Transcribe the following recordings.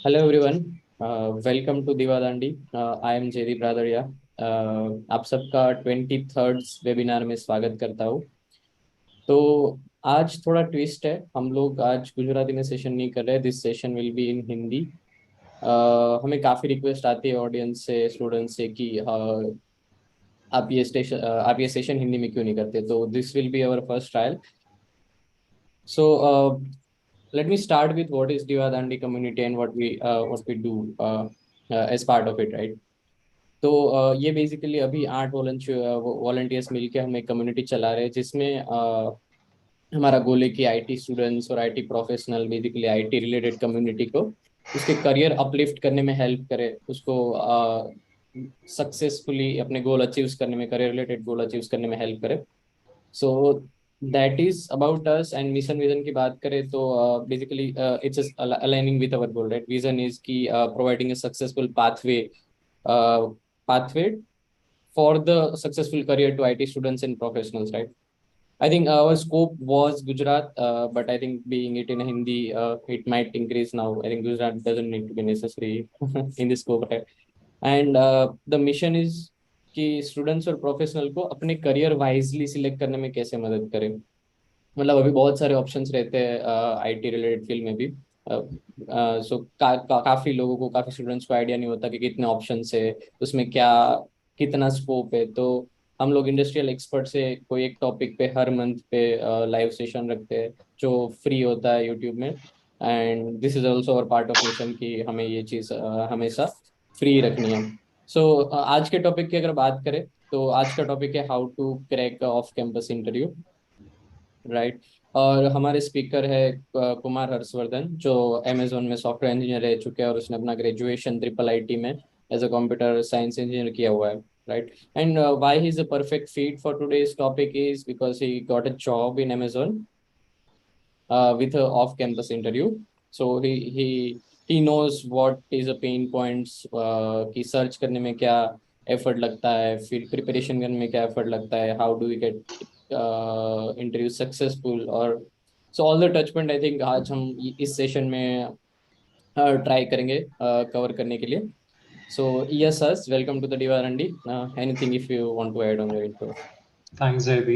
Hello everyone. Welcome to Diva Dandi. I am Jaydeep Radadiya. आप सबका 23rd webinar में स्वागत करता हूँ। तो आज थोड़ा ट्विस्ट है, हम लोग आज गुजराती में सेशन नहीं कर रहे। This session will be in Hindi. हमें काफ़ी रिक्वेस्ट आती है ऑडियंस से, स्टूडेंट्स से कि आप ये सेशन हिंदी में क्यों नहीं करते। तो this will be our first trial. So let me start with what is Diva Dandi community and what we do as part of it, right? तो ये बेसिकली अभी 8 वॉलंटियर्स मिलके हम एक कम्युनिटी चला रहे हैं जिसमें हमारा गोल है कि आईटी स्टूडेंट्स और IT professional, basically IT related community को उसके करियर अपलिफ्ट करने में हेल्प करे, उसको सक्सेसफुली अपने गोल अचीव करने में, करियर रिलेटेड गोल अचीव करने में हेल्प करे। So that is about us. And mission vision की बात करें तो basically it's aligning with our goal, right? Vision is की providing a successful pathway for the successful career to IT students and professionals, right? I think our scope was Gujarat, but I think being it in Hindi, it might increase now. I think Gujarat doesn't need to be necessary in this scope, right? And the mission is कि students और professional को अपने career wisely select करने में कैसे मदद करें। मतलब अभी बहुत सारे ऑप्शंस रहते हैं आईटी रिलेटेड फील्ड में भी। काफी लोगों को, काफी स्टूडेंट्स को आइडिया नहीं होता कि कितने ऑप्शंस है, उसमें क्या कितना स्कोप है। तो हम लोग इंडस्ट्रियल एक्सपर्ट से कोई एक टॉपिक पे हर मंथ पे लाइव सेशन रखते हैं जो फ्री होता है यूट्यूब में। And this is also our part of mission कि हमें ये चीज़ हमेशा फ्री रखनी है। सो आज के टॉपिक की अगर बात करें तो आज का टॉपिक है how to crack off campus interview, right? और हमारे स्पीकर है कुमार हर्षवर्धन, जो अमेजोन में सॉफ्टवेयर इंजीनियर रह चुके हैं और उसने अपना ग्रेजुएशन ट्रिपल आईटी में as a computer science engineer किया हुआ है, right? And why he is a perfect fit for today's topic is because he got a job in Amazon with a off campus interview. So he knows what is a pain points, कि search करने में क्या effort लगता है, फिर preparation करने में क्या एफर्ट लगता है, how do we get interview successful. और so all the touch point I think आज हम इस सेशन में ट्राई करेंगे कवर करने के लिए। So yes sir, welcome to the Diva Dandi. Anything if you want to add on your intro. Thanks, JB.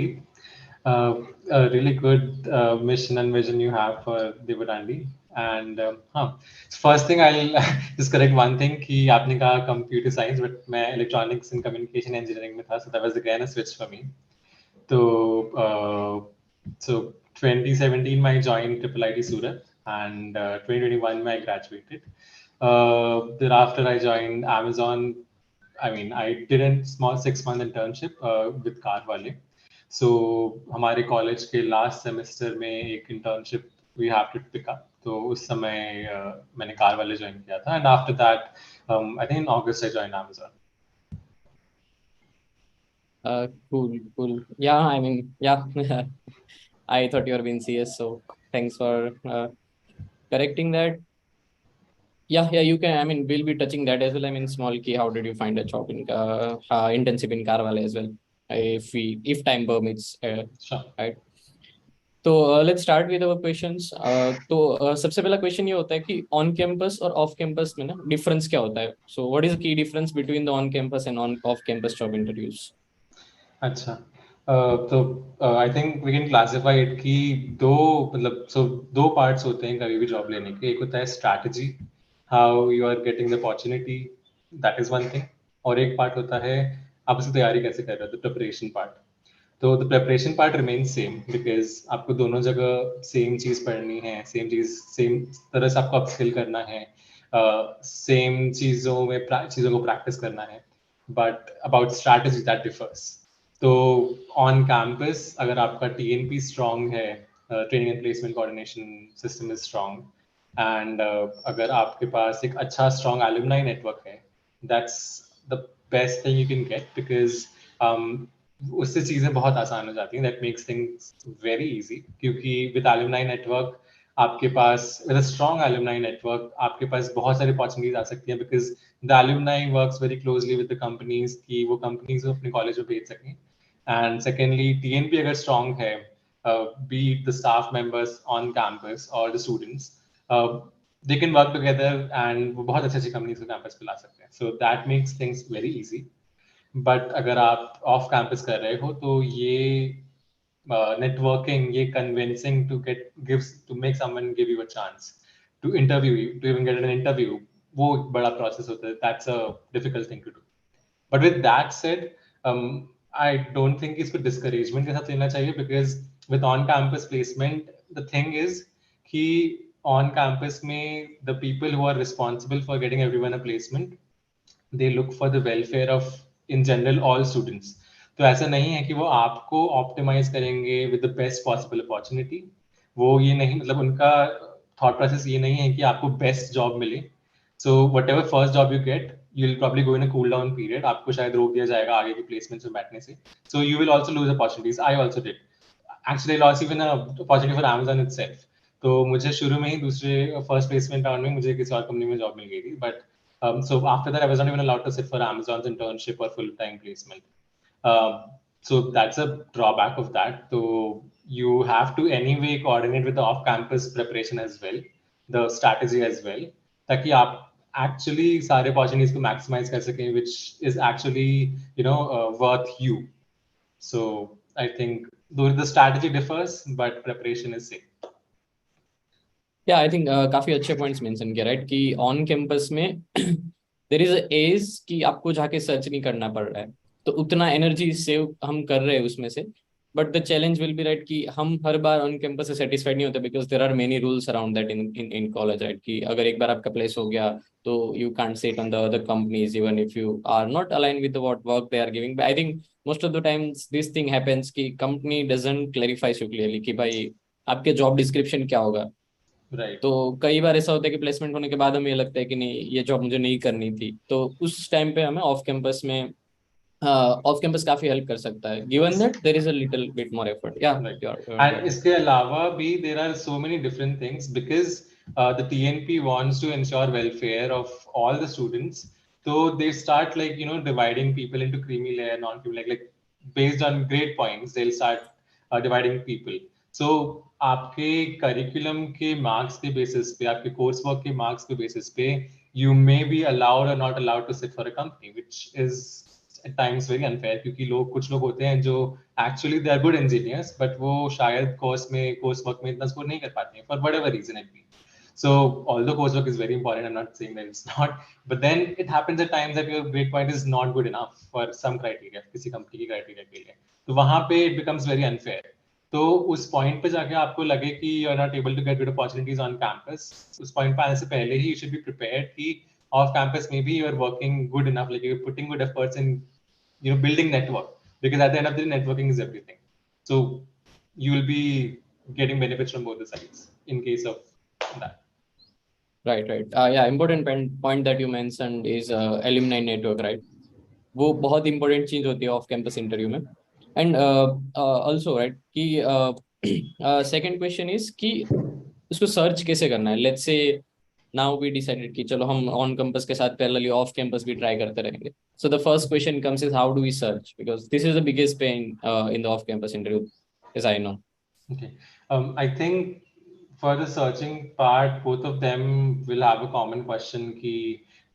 A really good mission and vision you have for Dividandi. And first thing I'll just correct one thing कि आपने कहा computer science, but मैं electronics and communication engineering में था, so that was again a switch for me. So 2017 I joined Triple IT Surat, and 2021 I graduated. Thereafter I joined Amazon. I mean, I did a small 6-month internship with CarWale. So हमारे college के last semester में एक internship we have to pick up, तो उस समय मैंने CarWale join किया था, and after that I think in August I join Amazon. Cool. Yeah, I mean, yeah. I thought you were being CS, so thanks for correcting that. Yeah, you can. I mean, we'll be touching that as well. I mean, small key. How did you find a job in internship in Carvalho as well? If time permits, Sure. right? तो let's start with our questions. तो सबसे पहला question ये होता है कि on campus और off campus में ना डिफरेंस क्या होता है। So what is the key difference between the on campus and on off campus job interviews? अच्छा, तो I think we can classify it कि दो, मतलब दो पार्ट्स होते हैं कभी भी जॉब लेने के। एक होता है strategy, how you are getting the opportunity, that is one thing. और एक पार्ट होता है आप उसकी तैयारी कैसे कर रहे हो, द प्रिपरेशन पार्ट। तो the preparation part remains same, because आपको दोनों जगह सेम चीज़ पढ़नी है, सेम चीज़ सेम तरह से आपको अपस्किल करना है, सेम चीज़ों को प्रैक्टिस करना है, but about strategy that differs. तो ऑन कैंपस अगर आपका टीएनपी स्ट्रांग है, training and placement coordination system is strong, and अगर आपके पास एक अच्छा स्ट्रांग एलुमनाई नेटवर्क है, that's the best thing you can get, because उससे चीज़ें बहुत आसान हो जाती हैं, that makes things very easy. क्योंकि विद एलुमनाई नेटवर्क आपके पास, with a strong alumni network आपके पास बहुत सारी अपॉर्चुनिटीज आ सकती हैं, because the alumni works very closely with the companies की वो कंपनीज को अपने कॉलेज में भेज सकें। एंड सेकेंडली, टीएनपी अगर स्ट्रांग है, be the staff members on campus और the students, they can work together and वो बहुत अच्छी अच्छी कंपनीज को कैंपस पे ला सकते हैं. So that makes things very easy. But अगर आप ऑफ कैंपस कर रहे हो तो ये networking, ये convincing to get gives to make someone give you a chance to interview you, to even get an interview, वो एक बड़ा process होता है. That's a difficult thing to do. But with that said, I don't think इसको discouragement के साथ लेना चाहिए, because with on-campus placement, the thing is कि on-campus में the people who are responsible for getting everyone a placement, they look for the welfare of in general all students. तो ऐसा नहीं है कि वो आपको ऑप्टिमाइज करेंगे with the best possible opportunity. वो ये नहीं, मतलब उनका थॉट प्रोसेस ये नहीं है कि आपको बेस्ट जॉब मिले. So what ever first job you get, you will probably go in a cool down period. आपको शायद रोक दिया जाएगा आगे के प्लेसमेंट्स में बैठने से. So you will also loose opportunities. I also did actually loss even opportunity for Amazon itself. तो मुझे शुरू में ही दूसरे फर्स्ट प्लेसमेंट राउंड में मुझे किसी और कंपनी में जॉब मिल गई थी. But so after that, I was not even allowed to sit for Amazon's internship or full-time placement. Um, so that's a drawback of that. So you have to anyway coordinate with the off-campus preparation as well, the strategy as well, ताकि आप actually सारे opportunities को maximize कर सकें, which is actually worth you. So I think though the strategy differs, but preparation is same. या I think काफी अच्छे points mention किया, राइट, कि ऑन कैंपस में देर इज एज कि आपको जाके सर्च नहीं करना पड़ रहा है, तो उतना एनर्जी सेव हम कर रहे हैं उसमें से. But the challenge will be, right, कि हम हर बार ऑन कैंपस से सेटिस्फाइड नहीं होते, because there are many rules around that in in in college, right, कि अगर एक बार आपका प्लेस हो गया तो you can't sit on the other companies even if you are not align with what work they are giving. I think most of the times this thing happens कि company doesn't clarify so clearly कि भाई आपके job description क्या होगा. Right. तो कई बार ऐसा होता है कि प्लेसमेंट होने के बाद हमें ये लगता है कि नहीं, ये जॉब मुझे नहीं करनी थी, तो उस टाइम पे हमें ऑफ कैंपस काफी हेल्प कर सकता है, given that there is a little bit more effort. या Right. योर And इसके अलावा भी there are so many different things, because the TNP wants to ensure welfare of all the students. So they start like dividing people into creamy layer, non-creamy layer, like based on grade points. They'll start dividing people. So आपके curriculum के marks के basis पे, आपके coursework के marks के basis पे, you may be allowed or not allowed to sit for a company, which is at times very unfair, क्योंकि कुछ लोग होते हैं जो actually they are good engineers, but वो शायद course work में इतना score नहीं कर पाते हैं for whatever reason it be. So although coursework is very important, I'm not saying that it's not, but then it happens at times that your grade point is not good enough for some criteria, किसी company की criteria के लिए, तो वहाँ पे it becomes very unfair. तो उस point पे जाके आपको लगे कि you are not able to get good opportunities on campus, उस पॉइंट पे आने से पहले ही यू शुड बी प्रिपेयर्ड कि ऑफ कैंपस में भी you are working good enough, like you are putting good efforts in building network, because at the end of the day networking is everything. So you will be getting benefits from both the sides in case of that. Right right. या important point that you mentioned is alumni network, right. वो बहुत important चीज होती है off campus interview में. And also, right, कि second question is कि उसको सर्च कैसे करना है. Let's say now we decided कि चलो हम ऑन कैंपस के साथ पैरेलली ऑफ कैंपस भी ट्राई करते रहेंगे. So the first question comes is how do we search, because this is the biggest pain in the off campus interview, as I know. Okay. I think for the searching part, both of them will have a common question कि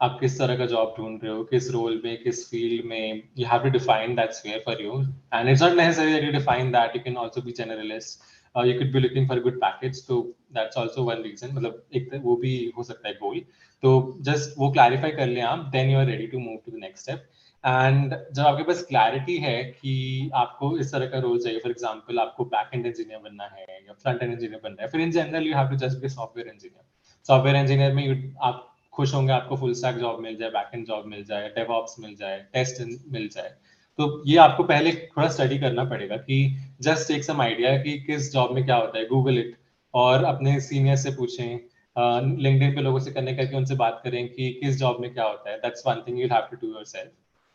आप किस तरह का job ढूंढ रहे हो, किस role में, किस फील्ड में. You have to define that sphere for you, and it's not necessary that you define that. You can also be generalist. You could be looking for a good package, so that's also one reason. मतलब एक वो भी हो सकता है goal. तो just वो clarify कर लें आप, then you are ready to move to the next step. And जब आपके पास क्लैरिटी है कि आपको इस तरह का रोल चाहिए, फॉर एग्जांपल आपको बैक एंड इंजीनियर बनना है या फ्रंट एंड इंजीनियर बनना है, फिर in general you have to just be software engineer. Software engineer में आप खुश होंगे आपको फुल स्टैक जॉब मिल जाए, बैक एंड जॉब मिल जाए, डेवऑप्स मिल जाए, टेस्ट मिल जाए. तो ये आपको पहले थोड़ा स्टडी करना पड़ेगा कि जस्ट टेक सम आइडिया कि किस जॉब में क्या होता है, गूगल इट, और अपने सीनियर से पूछें, लिंक्डइन पे लोगों से कनेक्ट करके उनसे बात करें कि किस जॉब में क्या होता है. That's one thing you have to do yourself.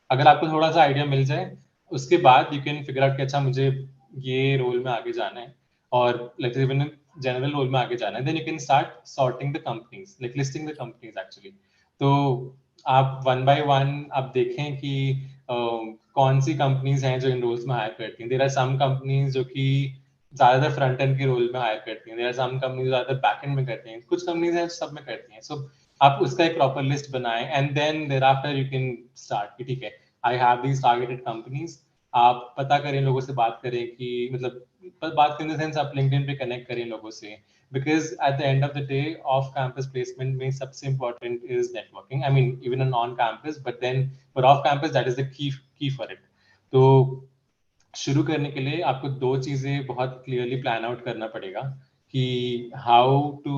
अगर आपको थोड़ा सा आइडिया मिल जाए, उसके बाद यू कैन फिगर आउट कि अच्छा मुझे ये रोल में आगे जाना है, और let's say even general role में आगे जाना है, then you can start sorting the companies, like listing the companies actually. तो आप वन बाय वन आप देखें कि कौन सी कंपनीज हैं जो इन रोल्स में हायर करती हैं. देयर आर सम कंपनीज जो कि ज्यादातर फ्रंट एंड के रोल में हायर करती हैं, देयर आर सम कंपनीज ज्यादातर बैक एंड में करती हैं, कुछ कंपनीज हैं सब में करती हैं. सो आप उसका एक प्रॉपर लिस्ट बनाएं and then thereafter you can start कि ठीक है, I have these targeted companies. आप पता करें, लोगों से बात करें कि मतलब बात करने सेंस आप लिंक्डइन पे कनेक्ट करें लोगों से, because at the end of the day off campus placement में सबसे important is networking. I mean even on campus, but then for off campus that is the key for it. तो शुरू करने के लिए आपको दो चीजें बहुत क्लियरली प्लान आउट करना पड़ेगा कि how to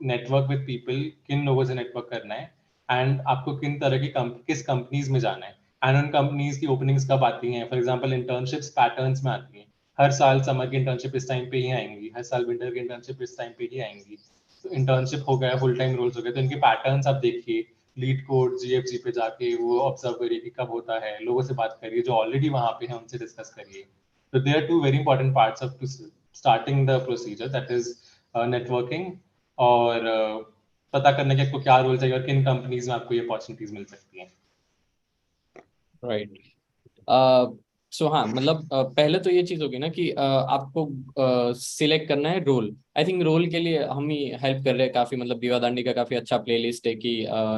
network with people, किन लोगों से नेटवर्क करना है, एंड आपको किन तरह की किस कंपनीज में जाना है, एंड उन कंपनीज की ओपनिंग्स कब आती हैं. फॉर एग्जांपल इंटर्नशिप्स पैटर्न्स में आती हैं, हर साल समर की इंटर्नशिप इस टाइम पे ही आएंगी, हर साल विंटर की इंटर्नशिप इस टाइम पे ही आएंगी. तो इंटर्नशिप हो गया, फुल टाइम रोल्स हो गए, तो इनके पैटर्न्स आप देखिए, लीड कोड जीएफजी पे जाके वो ऑब्जर्व करिए कि कब होता है, लोगों से बात करिए जो ऑलरेडी वहां पे हैं उनसे डिस्कस करिए. तो there are two very important parts of starting the procedure, that is networking और पता करने के आपको क्या रोल चाहिए और किन कंपनीज में आपको ये अपॉर्चुनिटीज मिल सकती हैं. राइट. सो हाँ, मतलब पहले तो ये चीज होगी ना कि आपको सिलेक्ट करना है रोल. आई थिंक रोल के लिए हम ही हेल्प कर रहे हैं काफी. मतलब दीवादांडी का काफी अच्छा प्लेलिस्ट है कि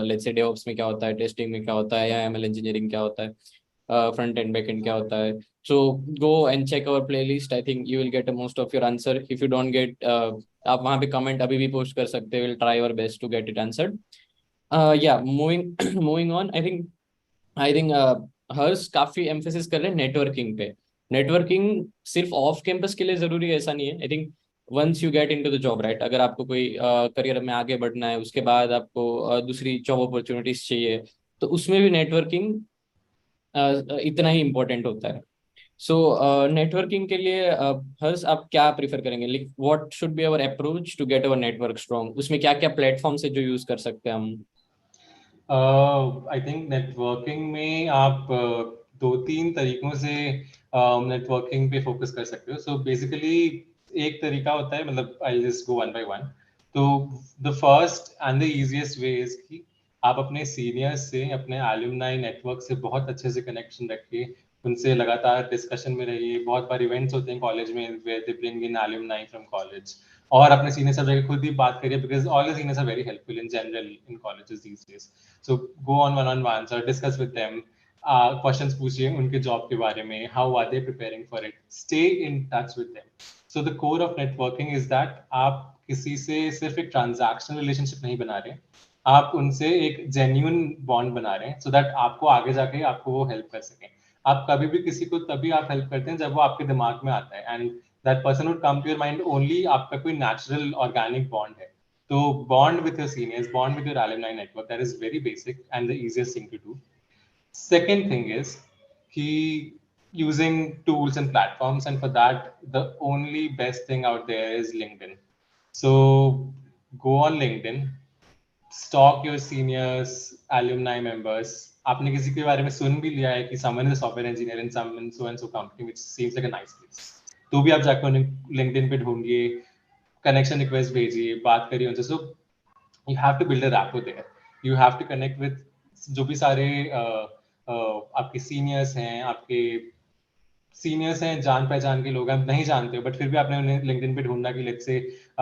लेट्स से डेवऑप्स में क्या होता है, टेस्टिंग में क्या होता है, या एमएल इंजीनियरिंग क्या होता है, फ्रंट एंड बैक एंड क्या होता है. So go and check our playlist. I think you will get most of your answer. If you don't get, आप वहाँ पे कमेंट अभी भी पोस्ट कर सकते हो. Will try our best to get it answered. या moving moving on. I think Harsh काफी एम्फेसिस कर रहे हैं नेटवर्किंग पे. नेटवर्किंग सिर्फ ऑफ कैंपस के लिए जरूरी है ऐसा नहीं है. I think once you get into the job, right, अगर आपको कोई करियर में आगे बढ़ना है, उसके बाद आपको दूसरी जॉब अपॉर्चुनिटीज चाहिए, तो उसमें भी नेटवर्किंग इतना ही इम्पोर्टेंट होता है. सो नेटवर्किंग के लिए हर्ष आप क्या प्रीफर करेंगे? Like what should be our approach to get our network strong? उसमें क्या क्या प्लेटफॉर्म्स है जो यूज कर सकते हैं हम? आई थिंक नेटवर्किंग में आप दो तीन तरीकों से नेटवर्किंग पे फोकस कर सकते हो. सो बेसिकली एक तरीका होता है, मतलब I just go one by one. तो the first and the easiest way is कि आप अपने सीनियर्स से, अपने एलुमनाई नेटवर्क से बहुत अच्छे से कनेक्शन रखिए, उनसे लगातार डिस्कशन में रहिए. बहुत बार इवेंट्स होते हैं कॉलेज में where they bring in alumni from college, और अपने सीनियर से जाकर खुद ही बात करिए, because all the seniors are very helpful in general in colleges these days. So go on one-on-ones or discuss with them. Questions पूछिए उनके जॉब के बारे में. How are they preparing for it? Stay in touch with them. So the core of networking is that आप किसी से सिर्फ एक ट्रांजैक्शनल रिलेशनशिप नहीं बना रहे, आप उनसे एक जेन्यून बॉन्ड बना रहे हैं, सो दैट आपको आगे जाके आपको वो हेल्प कर सकें. आप कभी भी किसी को तभी आप हेल्प करते हैं जब वो आपके दिमाग में आता है, and that person would come to your mind only आपका कोई नेचुरल ऑर्गेनिक बॉन्ड है. So bond with your seniors, bond with your alumni network. That is very basic and the easiest thing to do. Second thing is key using tools and platforms, and for that, the only best thing out there is LinkedIn. So go on LinkedIn, stalk your seniors, alumni members. आपने किसी के बारे में सुन भी लिया है कि someone is a software engineer in some so and so company, which seems like a nice place. तो भी आप जाकर उन्हें LinkedIn पे ढूंढिए, कनेक्शन रिक्वेस्ट भेजिए, बात करिए उनसे. सो you have to build a rapport there. You have to connect with जो भी सारे आपके सीनियर्स हैं, आपके सीनियर्स हैं, जान पहचान के लोग हैं, आप नहीं जानते हो बट फिर भी आपने उन्हें लिंक्डइन पे ढूंढा कि लेट्स से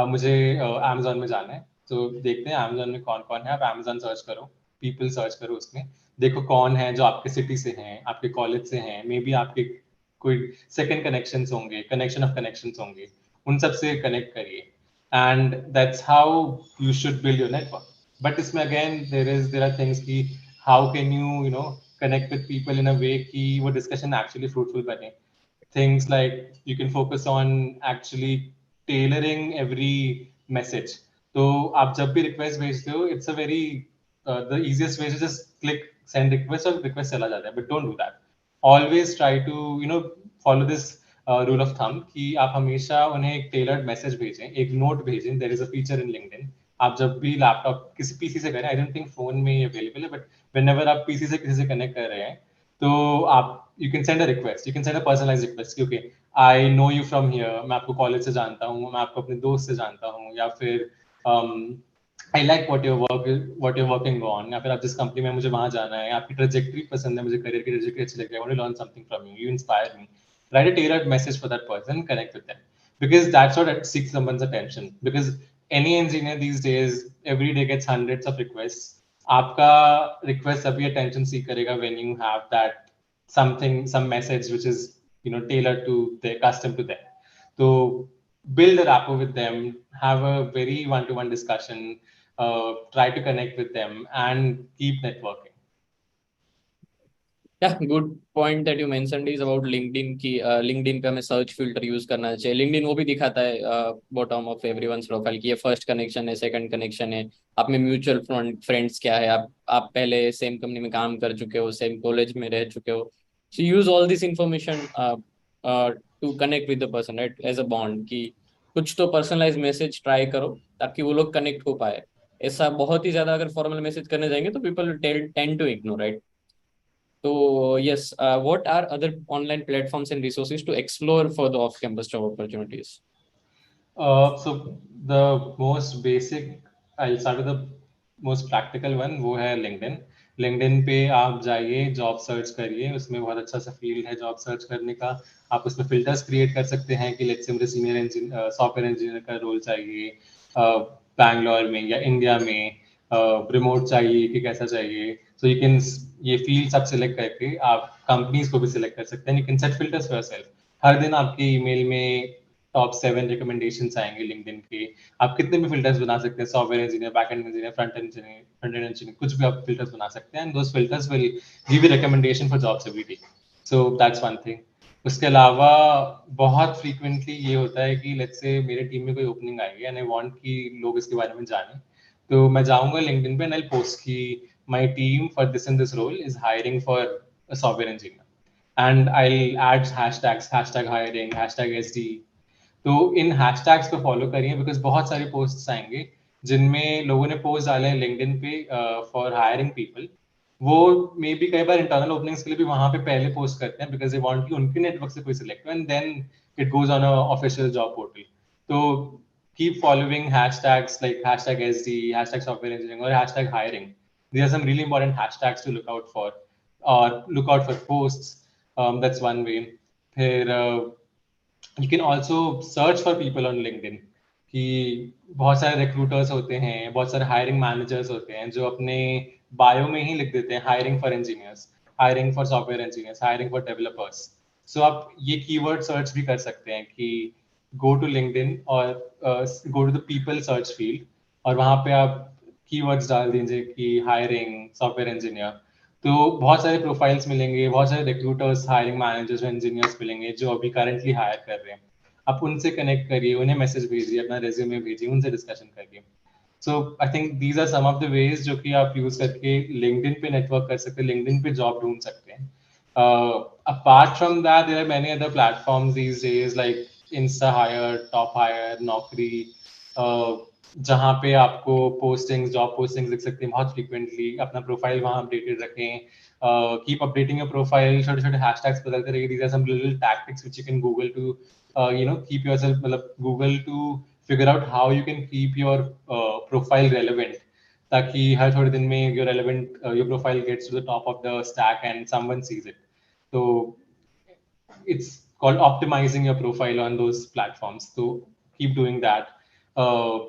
मुझे अमेजोन में जाना है. तो देखते हैं अमेजोन में कौन कौन है. आप अमेजोन सर्च करो, पीपल सर्च करो, उसमें देखो कौन है जो आपके सिटी से हैं, आपके कॉलेज से हैं, मे बी आपके कोई सेकंड कनेक्शंस होंगे, कनेक्शन ऑफ कनेक्शंस होंगे, उन सब से कनेक्ट करिए. And that's how you should build your network. But इसमें अगेन देयर आर थिंग्स की how can you know connect with people in a way कि वो discussion actually fruitful बने. Things like you can focus on actually tailoring every message. तो आप जब भी request भेजते हो, it's a very the easiest way to just click send request और request चला जाता है, but don't do that. Always try to follow this rule of thumb कि आप हमेशा उन्हें एक tailored message भेजें, एक note भेजें. There is a feature in LinkedIn. आप जब भी लैपटॉप किसी पीसी से करें, आई डोंट थिंक फोन में ये अवेलेबल है, बट व्हेनेवर आप पीसी से किसी से कनेक्ट कर रहे हैं, तो आप you can send a request, you can send a personalised request, क्योंकि I know you from here, मैं आपको कॉलेज से जानता हूँ, मैं आपको अपने दोस्त से जानता हूँ, या फिर I like what you're working on, या फिर आप जिस कंपनी में, मुझे वहां जाना है, आपकी ट्रेजेक्टरी पसंद है, मुझे करियर की ट्रेजेक्टरी अच्छी लगी, I want to learn something from you, you inspire me. Write a tailored message for that person, connect with them. because that's what seeks someone's attention. Because any engineer these days every day gets hundreds of requests. आपका request अभी attention seek करेगा when you have that something, some message which is, you know, tailored to their, custom to them. So build a rapport with them, have a very one-to-one discussion, try to connect with them and keep networking. Yeah, good point that you mentioned is about LinkedIn की LinkedIn पे हमें search filter use करना चाहिए। LinkedIn वो भी दिखाता है bottom of everyone's profile की ये फर्स्ट कनेक्शन है, सेकंड कनेक्शन है, आप में म्यूचुअल फ्रेंड्स क्या है, आप पहले सेम कंपनी में काम कर चुके हो, सेम कॉलेज में रह चुके हो। So use all this information to connect with the person right as a bond कि कुछ तो पर्सनलाइज मैसेज ट्राई करो ताकि वो लोग कनेक्ट हो पाए। ऐसा बहुत ही ज्यादा अगर फॉर्मल मैसेज करने जाएंगे तो people tend to ignore right. So yes, what are other online platforms and resources to explore for the off-campus job opportunities? So the most basic, I'll start with the most practical one, वो है LinkedIn. LinkedIn पे आप जाइए, job search करिए, उसमें बहुत अच्छा सा फील्ड है जॉब सर्च करने का। आप उसमें फिल्टर्स क्रिएट कर सकते हैं कि लेट्स से मुझे सीनियर इंजीनियर, सॉफ्टवेयर इंजीनियर का रोल चाहिए बैंगलोर में या इंडिया में, रिमोट चाहिए कि कैसा चाहिए। सो यू कैन ये फील्ड्स आप सिलेक्ट करके आप कंपनीज को भी सिलेक्ट कर सकते हैं। You can set filters for yourself. हर दिन आपके ईमेल में टॉप 7 रिकमेंडेशन आएंगे लिंक्डइन के। आप कितने भी फिल्टर्स बना सकते हैं, software engineer, backend engineer, front end engineer, कुछ भी आप फिल्टर्स बना सकते हैं and those filters will give you recommendation for jobs every day. So that's one thing. उसके अलावा बहुत फ्रीक्वेंटली ये होता है कि लेट्स से मेरे टीम में कोई ओपनिंग आई है एंड आई वांट कि लोग इसके बारे में जाने, तो मैं जाऊंगा लिंक्डइन पे एंड आई पोस्ट कि my team for this and this role is hiring for a software engineer and I add hashtags, hashtag hiring, hashtag SD. तो इन हैशटैग्स को फॉलो करिए बिकॉज बहुत सारे पोस्ट्स आएंगे जिनमें लोगों ने पोस्ट डाले हैं लिंक्डइन पे फॉर हायरिंग पीपल। वो मे बी कई बार इंटरनल ओपनिंग्स के लिए भी वहां पे पहले पोस्ट करते हैं बिकॉज दे वांट कि उनके नेटवर्क से कोई सिलेक्ट हो and then it goes on a official job portal. तो keep following hashtags like hashtag SD, hashtag software engineering, or hashtag hiring. These are some really important hashtags to look out for, or look out for posts. That's one way. फिर you can also search for people on LinkedIn कि बहुत सारे recruiters होते हैं, बहुत सारे hiring managers होते हैं जो अपने बायो में ही लिख देते हैं hiring for engineers, hiring for software engineers, hiring for developers. So आप ये कीवर्ड सर्च भी कर सकते हैं कि गो टू लिंक्डइन और go to the people search field और वहां पे आप कीवर्ड्स डाल दीजिए कि हायरिंग सॉफ्टवेयर इंजीनियर। तो बहुत सारे प्रोफाइल्स मिलेंगे, बहुत सारे रिक्रूटर्स, हायरिंग मैनेजर्स, इंजीनियर्स मिलेंगे जो अभी करंटली हायर कर रहे हैं। आप उनसे कनेक्ट करिए, उन्हें मैसेज भेजिए, अपना रेज्यूमे भेजिए, उनसे डिस्कशन करिए। So I think these are some of the ways जो कि आप यूज करके लिंक्डइन पे नेटवर्क कर सकते हैं, लिंक्डइन पे जॉब ढूंढ सकते हैं। Apart from that there are many other platforms these days like Instahyre, Tophire, Naukri, जहाँ पे आपको पोस्टिंग्स, जॉब पोस्टिंग्स दिख सकती हैं बहुत फ्रीक्वेंटली। अपना प्रोफाइल वहाँ अपडेटेड रखें, कीप अपडेटिंग योर प्रोफाइल, छोटे छोटे हैशटैग्स बदलते रहिए। These are some little tactics which you can Google to you know keep yourself, मतलब Google to figure out how you can keep your profile relevant, ताकि हर थोड़े दिन में your relevant your profile gets to the top of the stack and someone sees it. So it's called optimizing your profile on those platforms, so keep doing that. uh,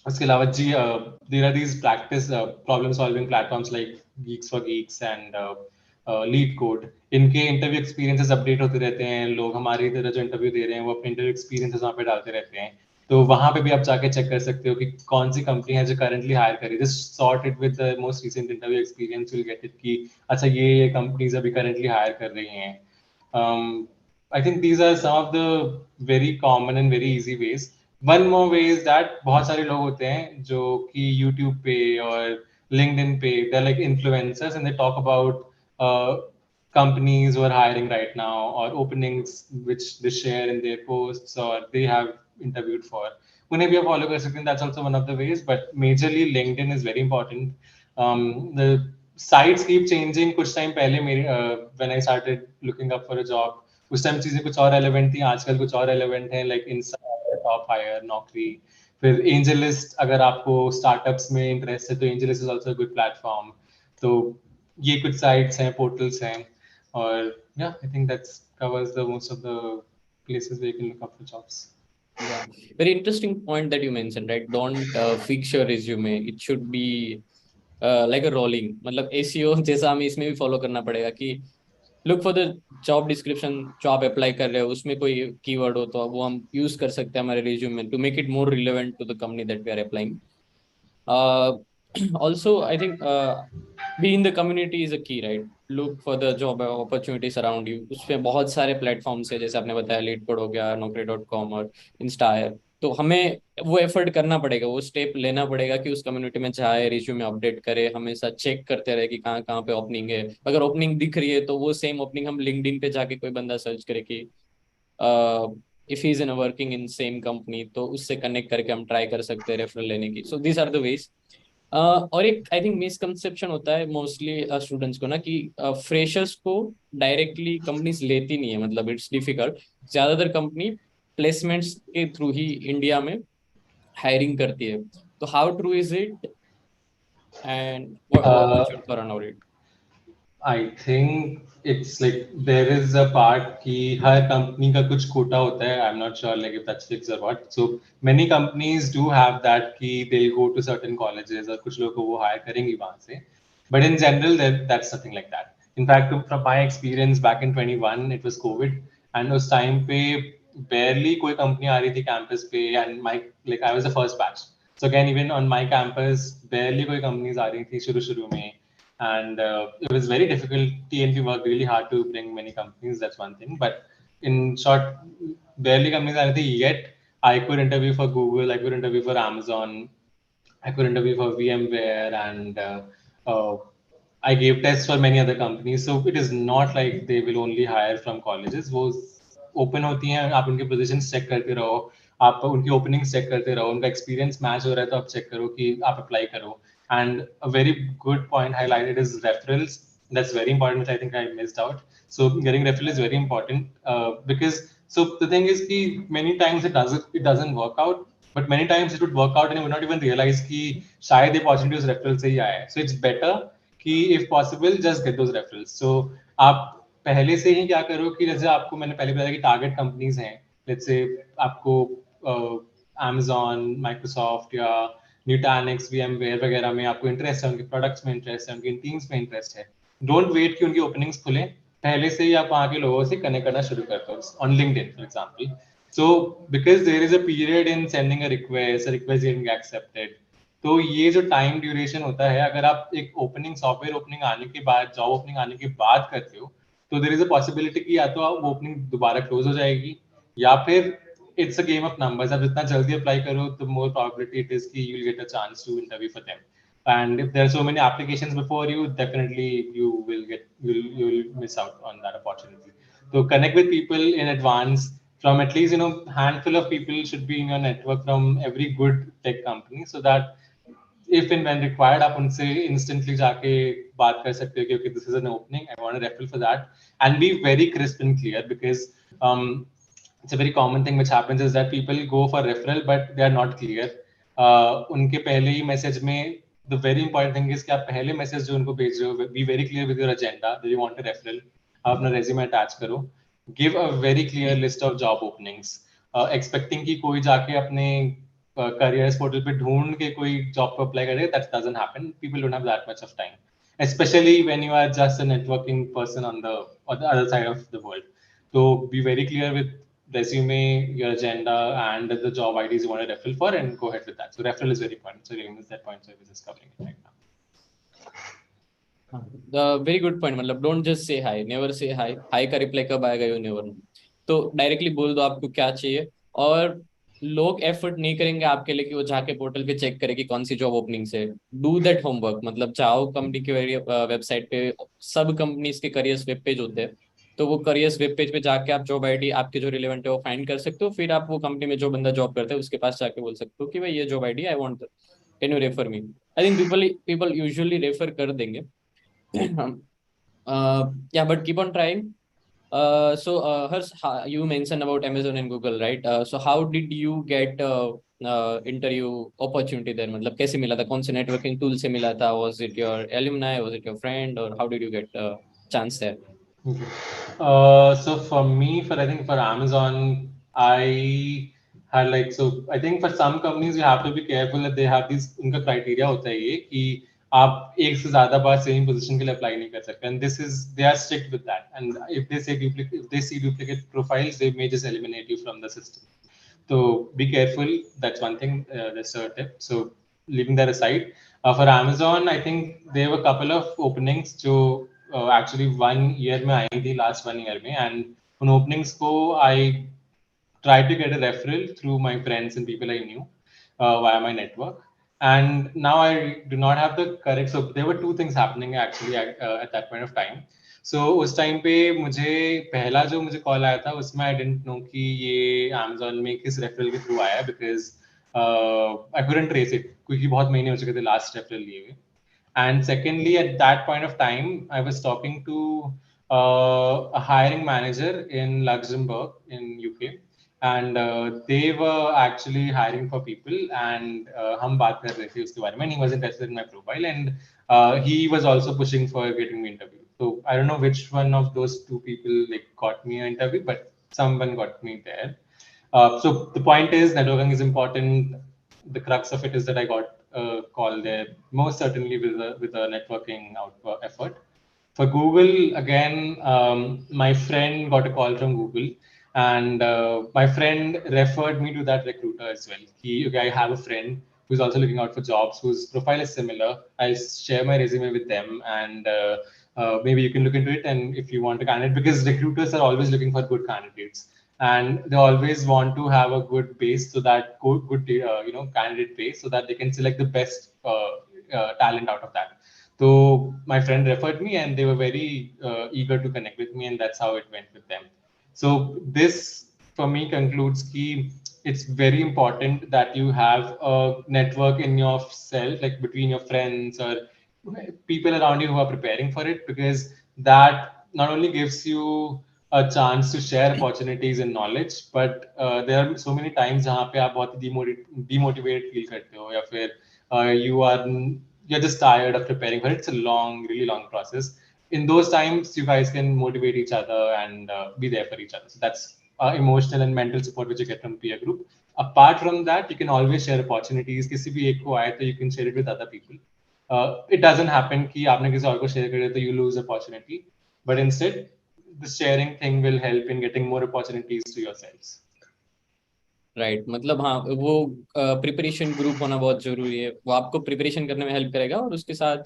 उसके अलावा जी there are these practice problem solving platforms like GeeksforGeeks and LeetCode. इनके interview experiences update होते रहते हैं, लोग हमारी तरह जो इंटरव्यू दे रहे हैं वो अपने इंटरव्यू एक्सपीरियंसेस वहाँ पे डालते रहते हैं। तो वहां पे भी आप जाके चेक कर सकते हो कि कौन सी कंपनी है जो करंटली हायर कर रही है। Just sort it with the most recent interview experience, you will get it कि अच्छा ये कंपनीज अभी करंटली हायर कर रही हैं। I think these are some of the very common and very easy ways. One more way is that बहुत सारे लोग होते हैं जो कि YouTube पे और LinkedIn पे they're like influencers and they talk about companies who are hiring right now or openings which they share in their posts or they have interviewed for. उन्हें भी आप follow कर सकते हैं. That's also one of the ways, but majorly LinkedIn is very important. The sites keep changing. कुछ time पहले मेरे when I started looking up for a job, उस टाइम चीजें कुछ और रेलेवेंट थी, आजकल कुछ और रेलेवेंट है, लाइक इंस्टा, टॉप हायर, नौकरी। फिर एंजलिस्ट, अगर आपको स्टार्टअप्स में इंटरेस्ट है तो AngelList is also a good platform. तो ये कुछ साइट्स हैं, पोर्टल्स हैं, और या I think that's covers the most of the places where you can look up for jobs. Yeah, very interesting point that you mentioned, right? Don't fix your resume. It should be like a rolling. मतलब ACO जैसा हमें इसमें भी follow करना पड़ेगा कि look for the job description जो आप अप्लाई कर रहे हो उसमें कोई कीवर्ड हो तो वो हम यूज कर सकते हैं हमारे रिज्यूम में to make it more relevant to the company that we are applying. Also, I think be in the community is a key, right? Look for the job opportunities around you. उसपे बहुत सारे platforms है जैसे आपने बताया leet code हो गया naukri.com और इंस्टा है. तो हमें वो एफर्ट करना पड़ेगा, वो स्टेप लेना पड़ेगा कि उस कम्युनिटी में जाए, रिज्यूमे अपडेट करे, हमेशा चेक करते रहे कि कहाँ कहाँ पे ओपनिंग है. अगर ओपनिंग दिख रही है तो वो सेम ओपनिंग हम लिंक्डइन पे जाके कोई बंदा सर्च करे कि if he is in working in same company तो उससे कनेक्ट करके हम ट्राई कर सकते हैं रेफरल लेने की. So these are the ways. और एक आई थिंक मिसकंसेप्शन होता है मोस्टली स्टूडेंट्स को ना कि फ्रेशर्स को डायरेक्टली कंपनीज लेती नहीं है. मतलब इट्स डिफिकल्ट. ज्यादातर कंपनी प्लेसमेंट्स के थ्रू ही इंडिया में हायरिंग करती है. तो how true is it and what's Uh, your thought about it? I think it's like there is a part कि हर company का कुछ quota होता है. I'm not sure like if that's fixed or what. So many companies do have that कि they'll go to certain colleges और कुछ लोगों को वो hire करेंगी वहाँ से. But in general, that's nothing like that. In fact, from my experience back in 21, it was COVID, and उस time पे barely कोई company आ रही थी campus पे, and my like I was the first batch. So again, even on my campus, barely कोई companies आ रही थी शुरू में. And it was very difficult. TNP worked really hard to bring many companies. That's one thing. But in short, barely companies are there yet. I could interview for Google. I could interview for Amazon. I could interview for VMware, and I gave tests for many other companies. So it is not like they will only hire from colleges. वो open होती हैं, आप उनके positions check करते रहो, आप उनकी openings check करते रहो, उनका experience match हो रहा है तो आप check करो कि आप apply करो. And a very good point highlighted is referrals. That's very important, which I think I missed out. So getting referral is very important because so the thing is कि many times it doesn't work out, but many times it would work out and you would not even realize कि शायद ये opportunity उस referral से ही आया है. So it's better कि if possible just get those referrals. So आप पहले से ही क्या करो कि जैसे आपको मैंने पहले बताया कि टारगेट कंपनीज हैं, let's say आपको Amazon, Microsoft या न्यूटैनिक्स, VMware वगैरह में आपको इंटरेस्ट है, उनके प्रोडक्ट्स में इंटरेस्ट है, उनकी टीम्स में इंटरेस्ट है. डोंट वेट कि उनकी ओपनिंग्स खुले, पहले से ही आप वहाँ के लोगों से कनेक्ट करना शुरू करते हो on LinkedIn for example. So because there is a period in sending a request getting accepted, तो ये जो टाइम ड्यूरेशन होता है, अगर आप एक ओपनिंग सॉफ्टवेयर ओपनिंग आने के बाद, जॉब ओपनिंग आने के बाद करते हो, तो देर इज अ पॉसिबिलिटी कि या तो आप वो ओपनिंग दोबारा क्लोज हो जाएगी, या फिर it's a game of numbers. आप जितना जल्दी अप्लाई करो तो मोर प्रोबेबिलिटी इट इज कि you will get a chance to interview for them. And if there are so many applications before you, definitely you will miss out on that opportunity. So connect with people in advance. From at least handful of people should be in your network from every good tech company, so that if and when required आप उनसे instantly जाके बात कर सकते हो कि okay, this is an opening, I want a referral for that, and be very crisp and clear because um, it's a very common thing which happens is that people go for referral but they are not clear. उनके पहले ही message में the very important thing is कि आप पहले message जो उनको भेज रहे हो, be very clear with your agenda that you want a referral. आप अपना resume अटैच करो, give a very clear list of job openings, expecting कि कोई जाके अपने careers portal पे ढूंढ के कोई job को apply करे. That doesn't happen. People don't have that much of time, especially when you are just a networking person on the other side of the world. So be very clear with resume, your agenda, and the job IDs you want to referral for, and go ahead with that. So referral is very important. So you missed that point, so I was just covering it right now. Very good point. मतलब don't just say hi, never say हाय. हाय का reply कब आएगा you never know. तो directly बोल दो आपको क्या चाहिए. और लोग एफर्ट नहीं करेंगे आपके लिए कि वो जाके पोर्टल पे चेक करे कि कौन सी जॉब ओपनिंग है. Do that homework. मतलब जाओ कंपनी के वेबसाइट पे, सब कंपनीज के करियर्स वेब पेज होते हैं. तो वो करियर्स वेब पेज पे जाके आप जॉब आईडी आपके जो रिलेवेंट है वो फाइंड कर सकते हो. फिर आप वो कंपनी में जो बंदा जॉब करता है उसके पास जाके बोल सकते हो कि भाई ये job ID I want, can you refer me. I think people people usually refer कर देंगे. Yeah, but keep on trying. Hers, you mentioned about Amazon and Google, right? So how did you get interview opportunity there? मतलब कैसे मिला था, कौन से networking tool से मिला था? Was it your alumni? Was it your friend? Or how did you get chance there? Okay. So for me, for I think for Amazon, I had like, so I think for some companies you have to be careful that they have these, उनका criteria होता है ये कि आप एक से ज्यादा बार same position के लिए अप्लाई नहीं कर सकते, and this is, they are strict with that, and if they see duplicate profiles, they may just eliminate you from the system. So be careful. That's one thing. That's a tip. So leaving that aside, for Amazon, I think there were a couple of openings जो actually 1 year में आई थी, last 1 year में, and उन openings को I tried to get a referral through my friends and people I knew via my network. And now I do not have the correct. So there were two things happening actually at that point of time. So उस time पे मुझे पहला जो मुझे call आया था उसमें आई dent no कि ये Amazon में किस रेफरल के थ्रू आया, because I couldn't trace it क्योंकि बहुत महीने हो चुके थे लास्ट रेफरल लिए हुए. And secondly, at that point of time, I was talking to a hiring manager in Luxembourg in UK, and they were actually hiring for people, and हम बात कर रहे थे उसके बारे में, and he was interested in my profile, and he was also pushing for getting me interview. So I don't know which one of those two people like got me an interview, but someone got me there. So the point is, networking is important. The crux of it is that I got a call there, most certainly with a networking effort. For Google, again, my friend got a call from Google, and my friend referred me to that recruiter as well. Okay, I have a friend who's also looking out for jobs, whose profile is similar. I'll share my resume with them, and maybe you can look into it. And if you want a candidate, because recruiters are always looking for good candidates, and they always want to have a good base, so that good candidate base, so that they can select the best talent out of that. So my friend referred me, and they were very eager to connect with me, and that's how it went with them. So this, for me, concludes key. It's very important that you have a network in yourself, like between your friends or people around you who are preparing for it, because that not only gives you a chance to share opportunities and knowledge, but there are so many times जहाँ पे आप बहुत demotivated feel करते हो, या फिर you're just tired of preparing for it. It's a long, really long process. In those times, you guys can motivate each other and be there for each other. So that's emotional and mental support which you get from peer group. Apart from that, you can always share opportunities. किसी भी एक को आए तो you can share it with other people. It doesn't happen कि आपने किसी और को share करे तो you lose opportunity, but instead the sharing thing will help in getting more opportunities to yourselves. Right मतलब हाँ, वो प्रिपरेशन ग्रुप होना बहुत जरूरी है, वो आपको प्रिपरेशन करने में हेल्प करेगा, और उसके साथ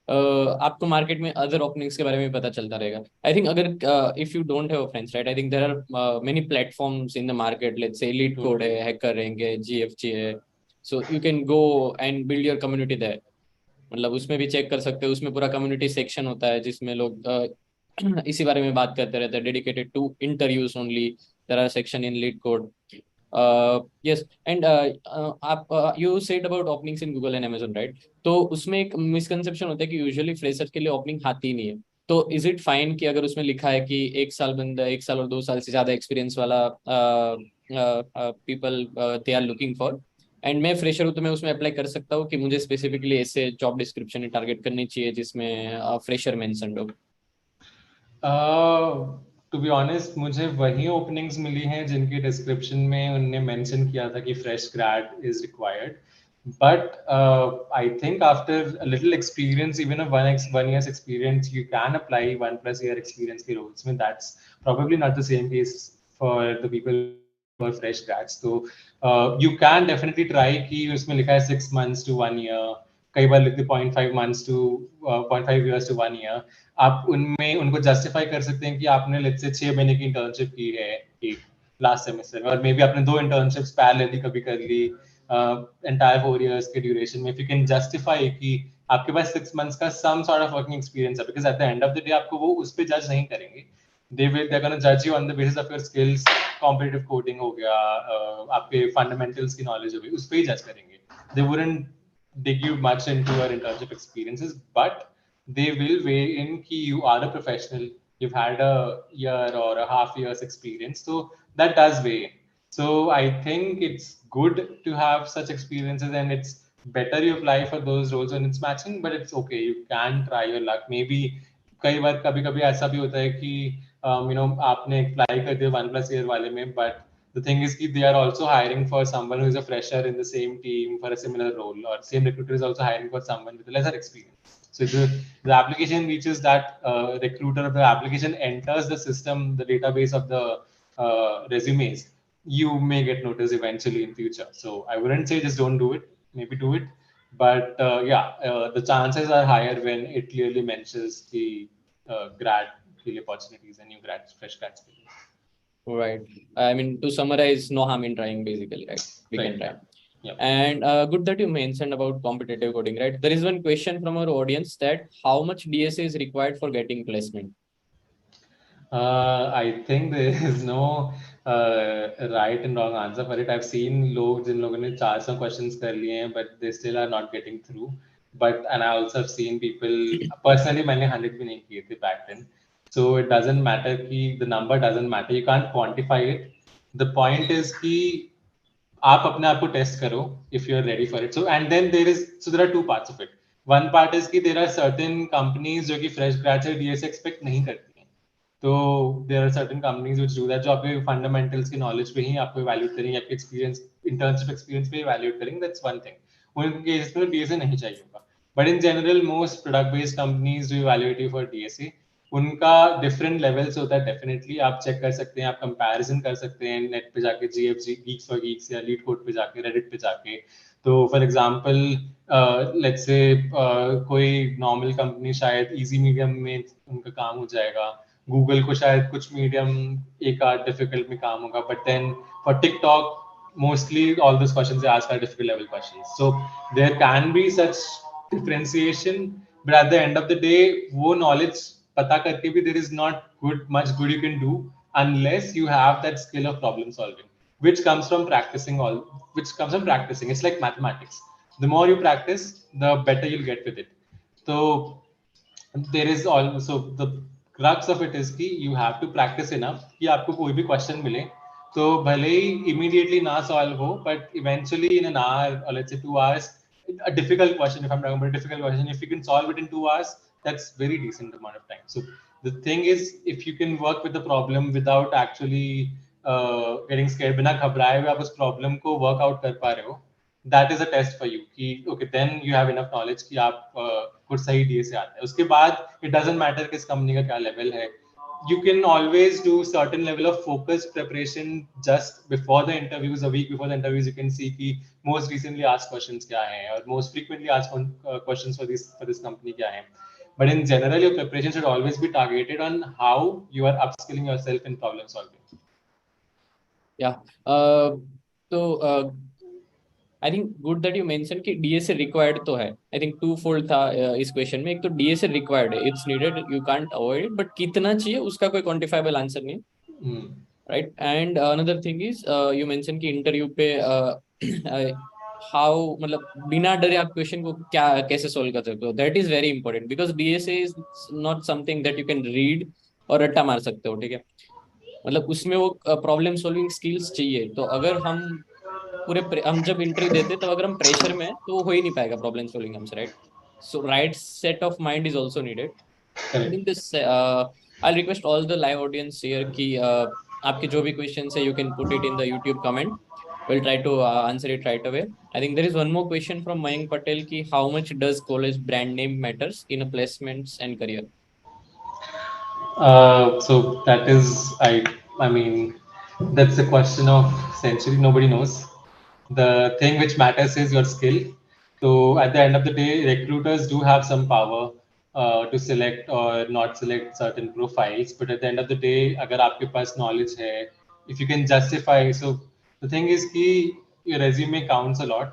आपको मार्केट में अदर ओपनिंग्स के बारे में पता चलता रहेगा. आई थिंक अगर if you don't have friends, right, I think there are many platforms in the market. Let's say LeetCode है, हैकर रहेंगे, जीएफजी है, so you can go and build your community there. मतलब उसमें भी check कर सकते हो, उसमें पूरा कम्युनिटी सेक्शन होता है जिसमें लोग इसी बारे में बात करते रहते हैं, dedicated to interviews only. There are section in LeetCode. Yes, and आप you said about openings in Google and Amazon, right? तो उसमें एक मिसकंसेप्शन होता है कि यूजुअली फ्रेशर के लिए ओपनिंग आती नहीं है. तो इज इट फाइन कि अगर उसमें लिखा है कि 1 साल बंदा, 1 साल और 2 साल से ज्यादा एक्सपीरियंस वाला people they are looking for, and मैं फ्रेशर हूँ तो मैं उसमें अप्लाई कर सकता हूँ कि मुझे स्पेसिफिकली ऐसे जॉब डिस्क्रिप्शन टारगेट करनी चाहिए जिसमें फ्रेशर मेंशन हो? टू बी ऑनेस्ट, मुझे वही ओपनिंग्स मिली हैं जिनके डिस्क्रिप्शन में उनने मेंशन किया था कि fresh grade is required. But I think after a little experience, even a 1 year's experience, you can apply 1+ year experience के roles में. That's probably not the same case for the people who are fresh grads. So you can definitely try कि उसमें लिखा है 6 months to 1 year, कई बार लिखते 0.5 months to 0.5 years to 1 year. आप उनमें उनको जस्टिफाई कर सकते हैं कि आपने लेट्स से 6 महीने की इंटर्नशिप की है एक लास्ट सेमेस्टर में, और मे बी आपने 2 इंटर्नशिप्स पैरेलली कभी कर ली एंटायर 4 years के ड्यूरेशन में. इफ यू कैन जस्टिफाई कि आपके पास 6 months का some sort of working experience है, because at the end of the day आपको वो उस पर जज नहीं करेंगे. they're going to judge you on the basis of your skills. Competitive coding हो गया, आपके फंडामेंटल्स की नॉलेज हो गई, उस पर ही जज करेंगे. they wouldn't dig you much into your internship experiences, but they will weigh in कि you are a professional, you've had a year or a half year's experience, so that does weigh in. So I think it's good to have such experiences, and it's better you apply for those roles when it's matching, but it's okay, you can try your luck. Maybe कई बार कभी कभी ऐसा भी होता है कि आपने apply कर दिया 1+ year वाले में, but The thing is that they are also hiring for someone who is a fresher in the same team for a similar role, or same recruiter is also hiring for someone with lesser experience. So if the application reaches that recruiter, the application enters the system, the database of the resumes, you may get noticed eventually in future. So I wouldn't say just don't do it, maybe do it, but the chances are higher when it clearly mentions the grad field opportunities and new grad, fresh grad skills. Right. I mean, to summarize, no harm in trying, basically, right? We Right. can Yeah. try. Yeah. And good that you mentioned about competitive coding, right? There is one question from our audience that how much DSA is required for getting placement? I think there is no right and wrong answer for it. I've seen लोग जिन लोगों ने 400 questions कर लिए हैं, but they still are not getting through. But and I also have seen people personally मैंने 100 भी नहीं किए थे back then. So it doesn't matter कि the number doesn't matter. You can't quantify it. The point is कि आप अपने आप को टेस्ट करो if you are ready for it. So and then there are two parts of it. One part is कि there are certain companies जो कि fresh grads से DSA expect नहीं करती हैं. तो there are certain companies which do that, जो आपके fundamentals की knowledge पे ही आपको evaluate करेंगे, आपके experience, internship experience पे evaluate करेंगे. That's one thing. उनके केस में DSA नहीं चाहिए होगा. But in general, most product-based companies do evaluate you for DSA. उनका डिफरेंट लेवल्स होता है. डेफिनेटली आप चेक कर सकते हैं, आप कंपैरिजन कर सकते हैं नेट पे जाके, जीएफजी गीक्स फॉर गीक्स या लीड कोड पे जाके, रेडिट पे जाके. तो फॉर एग्जांपल लेट्स से कोई नॉर्मल कंपनी शायद इजी मीडियम में उनका काम हो जाएगा, गूगल को शायद कुछ मीडियम एक आध डिफिकल्ट में काम होगा, but then for TikTok mostly all those questions they ask are difficult level questions. So there can be such differentiation, but at the end of the day वो knowledge पता करके भी there is not much good you can do unless you have that skill of problem solving, which comes from practicing all which comes from practicing. It's like mathematics. The more you practice, the better you'll get with it. So there is also the crux of it is कि you have to practice enough कि आपको कोई भी question मिले तो भले ही immediately ना solve हो, but eventually in an hour or let's say 2 hours, a difficult question, if I'm talking about a difficult question, if you can solve it in 2 hours, that's very decent amount of time. So the thing is, if you can work with the problem without actually getting scared, बिना घबराए हुए आप उस problem को work out कर पा रहे हो, that is a test for you कि okay, then you have enough knowledge कि आप कुछ सही डीए से आता है. उसके बाद it doesn't matter किस कंपनी का क्या लेवल है. You can always do certain level of focused preparation just before the interviews. A week before the interviews you can see कि most recently asked questions क्या हैं और most frequently asked questions for this company क्या हैं. But in general, your preparation should always be targeted on how you are upskilling yourself in problem solving. Yeah. तो I think good that you mention कि DSA required तो है. I think to fold था इस question में. एक तो DSA required है, it's needed, you can't avoid it, but कितना चाहिए उसका कोई क्वांटिफाइबल आंसर नहीं. Right. And another thing is you mention कि इंटरव्यू पे हाउ मतलब बिना डरे आप क्वेश्चन को क्या कैसे सोल्व कर सकते हो. That is very important because DSA is not something that you can read और रट्टा मार सकते हो. ठीक है. मतलब उसमें वो प्रॉब्लम सॉल्विंग स्किल्स चाहिए. तो अगर हम जब इंटरव्यू देते हैं तब अगर हम प्रेशर में हैं तो वो हो ही नहीं पाएगा प्रॉब्लम सॉल्विंग हमसे. Right. So right set of mind is also needed. And in Correct. This I request all the live audience here कि आपके जो भी क्वेश्चन है you can put it in the YouTube comment. we'll try to answer it right away. I think there is one more question from Mayank Patel ki how much does college brand name matters in a placements and career? So that is, I mean, that's the question of century. Nobody knows. The thing which matters is your skill. So at the end of the day, recruiters do have some power to select or not select certain profiles. But at the end of the day, अगर आपके पास knowledge है, if you can justify. So the thing is कि your resume counts a lot.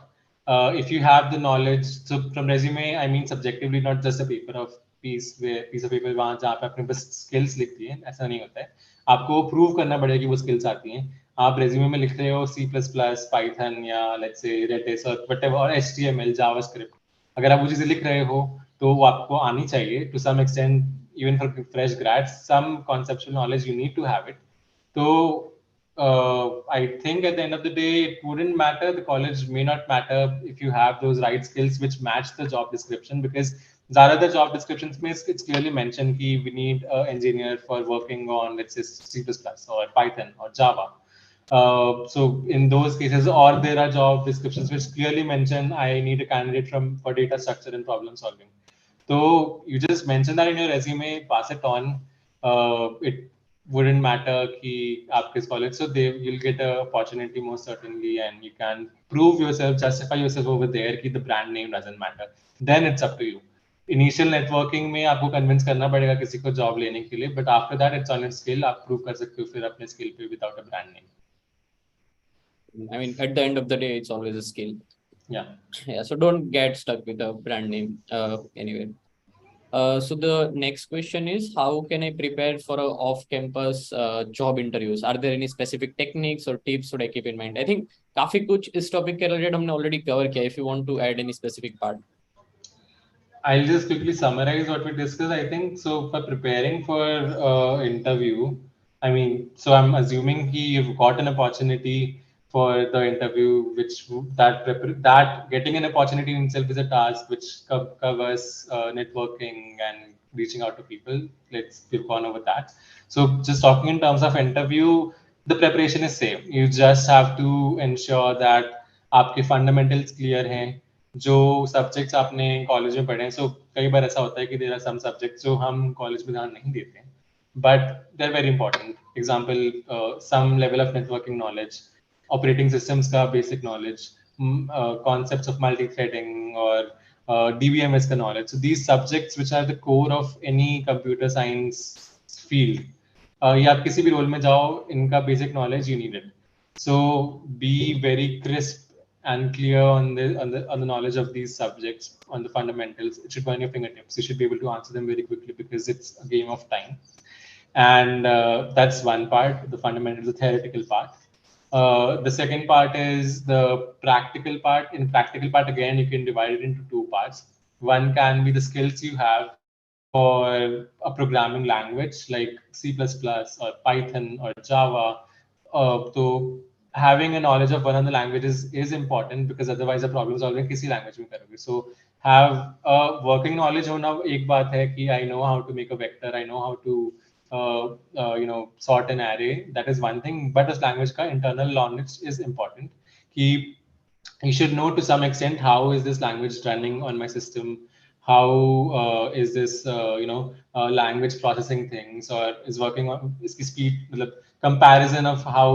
If you have the knowledge, so from resume I mean subjectively, not just a paper of piece of paper वहाँ जहाँ पे आपने बस skills लिख दी है, ऐसा नहीं होता है. आपको प्रूव करना पड़ेगा कि वो skills आती हैं. आप resume में लिख रहे हो C++, Python या let's say Redis और whatever और HTML, JavaScript. अगर आप वो चीजें लिख रहे हो तो वो आपको आनी चाहिए. To some extent, even for fresh grads, some conceptual knowledge you need to have it. So I think at the end of the day, it wouldn't matter. The college may not matter if you have those right skills which match the job description, because the job descriptions may it's clearly mentioned that we need an engineer for working on let's say C++ or Python or Java. So in those cases, or there are job descriptions which clearly mention I need a candidate from for data structure and problem solving. So you just mention that in your resume, pass it on. It wouldn't matter कि आप किस college, so they you'll get a opportunity most certainly, and you can prove yourself, justify yourself over there कि the brand name doesn't matter. Then it's up to you. Initial networking में आपको convince करना पड़ेगा किसी को job लेने के लिए, but after that it's on your skill. आप prove कर सकते हो फिर अपने skill पे without a brand name. I mean, at the end of the day, it's always a skill. Yeah. Yeah, so don't get stuck with a brand name. Anyway. So the next question is, how can I prepare for a off-campus job interviews? Are there any specific techniques or tips should I keep in mind? I think काफी कुछ इस topic के related हमने already cover किया. If you want to add any specific part. I'll just quickly summarize what we discussed. I think so for preparing for interview, I mean, so I'm assuming you've got an opportunity for the interview, which that getting an opportunity in itself is a task which covers networking and reaching out to people. We've gone over that. So just talking in terms of interview, the preparation is same. You just have to ensure that आपके fundamentals clear हैं, जो subjects आपने college में पढ़े हैं. सो कई बार ऐसा होता है कि देयर आर सम सब्जेक्ट्स जो हम कॉलेज में ध्यान नहीं देते हैं, but they are very important. Example, some level of networking knowledge, operating systems का basic knowledge, concepts of multithreading और डीबीएमएस का knowledge. So these subjects which are the core of any computer science field, या आप किसी भी role में जाओ, इनका basic knowledge you need it. So be very crisp and clear on the knowledge of these subjects, on the fundamentals. It should be on your fingertips. You should be able to answer them very quickly because it's a game of time. And that's one part, the fundamentals, the theoretical part. The second part is the practical part. In practical part, again, you can divide it into two parts. One can be the skills you have for a programming language like C++ or Python or Java. So having a knowledge of one of the languages is important because otherwise the problem solving किसी language में करोगे. So have a working knowledge होना एक बात है कि I know how to make a vector, I know how to sort an array. That is one thing. But this language का internal knowledge is important. कि you should know to some extent how is this language running on my system, how is this language processing things or is working on iski speed, comparison of how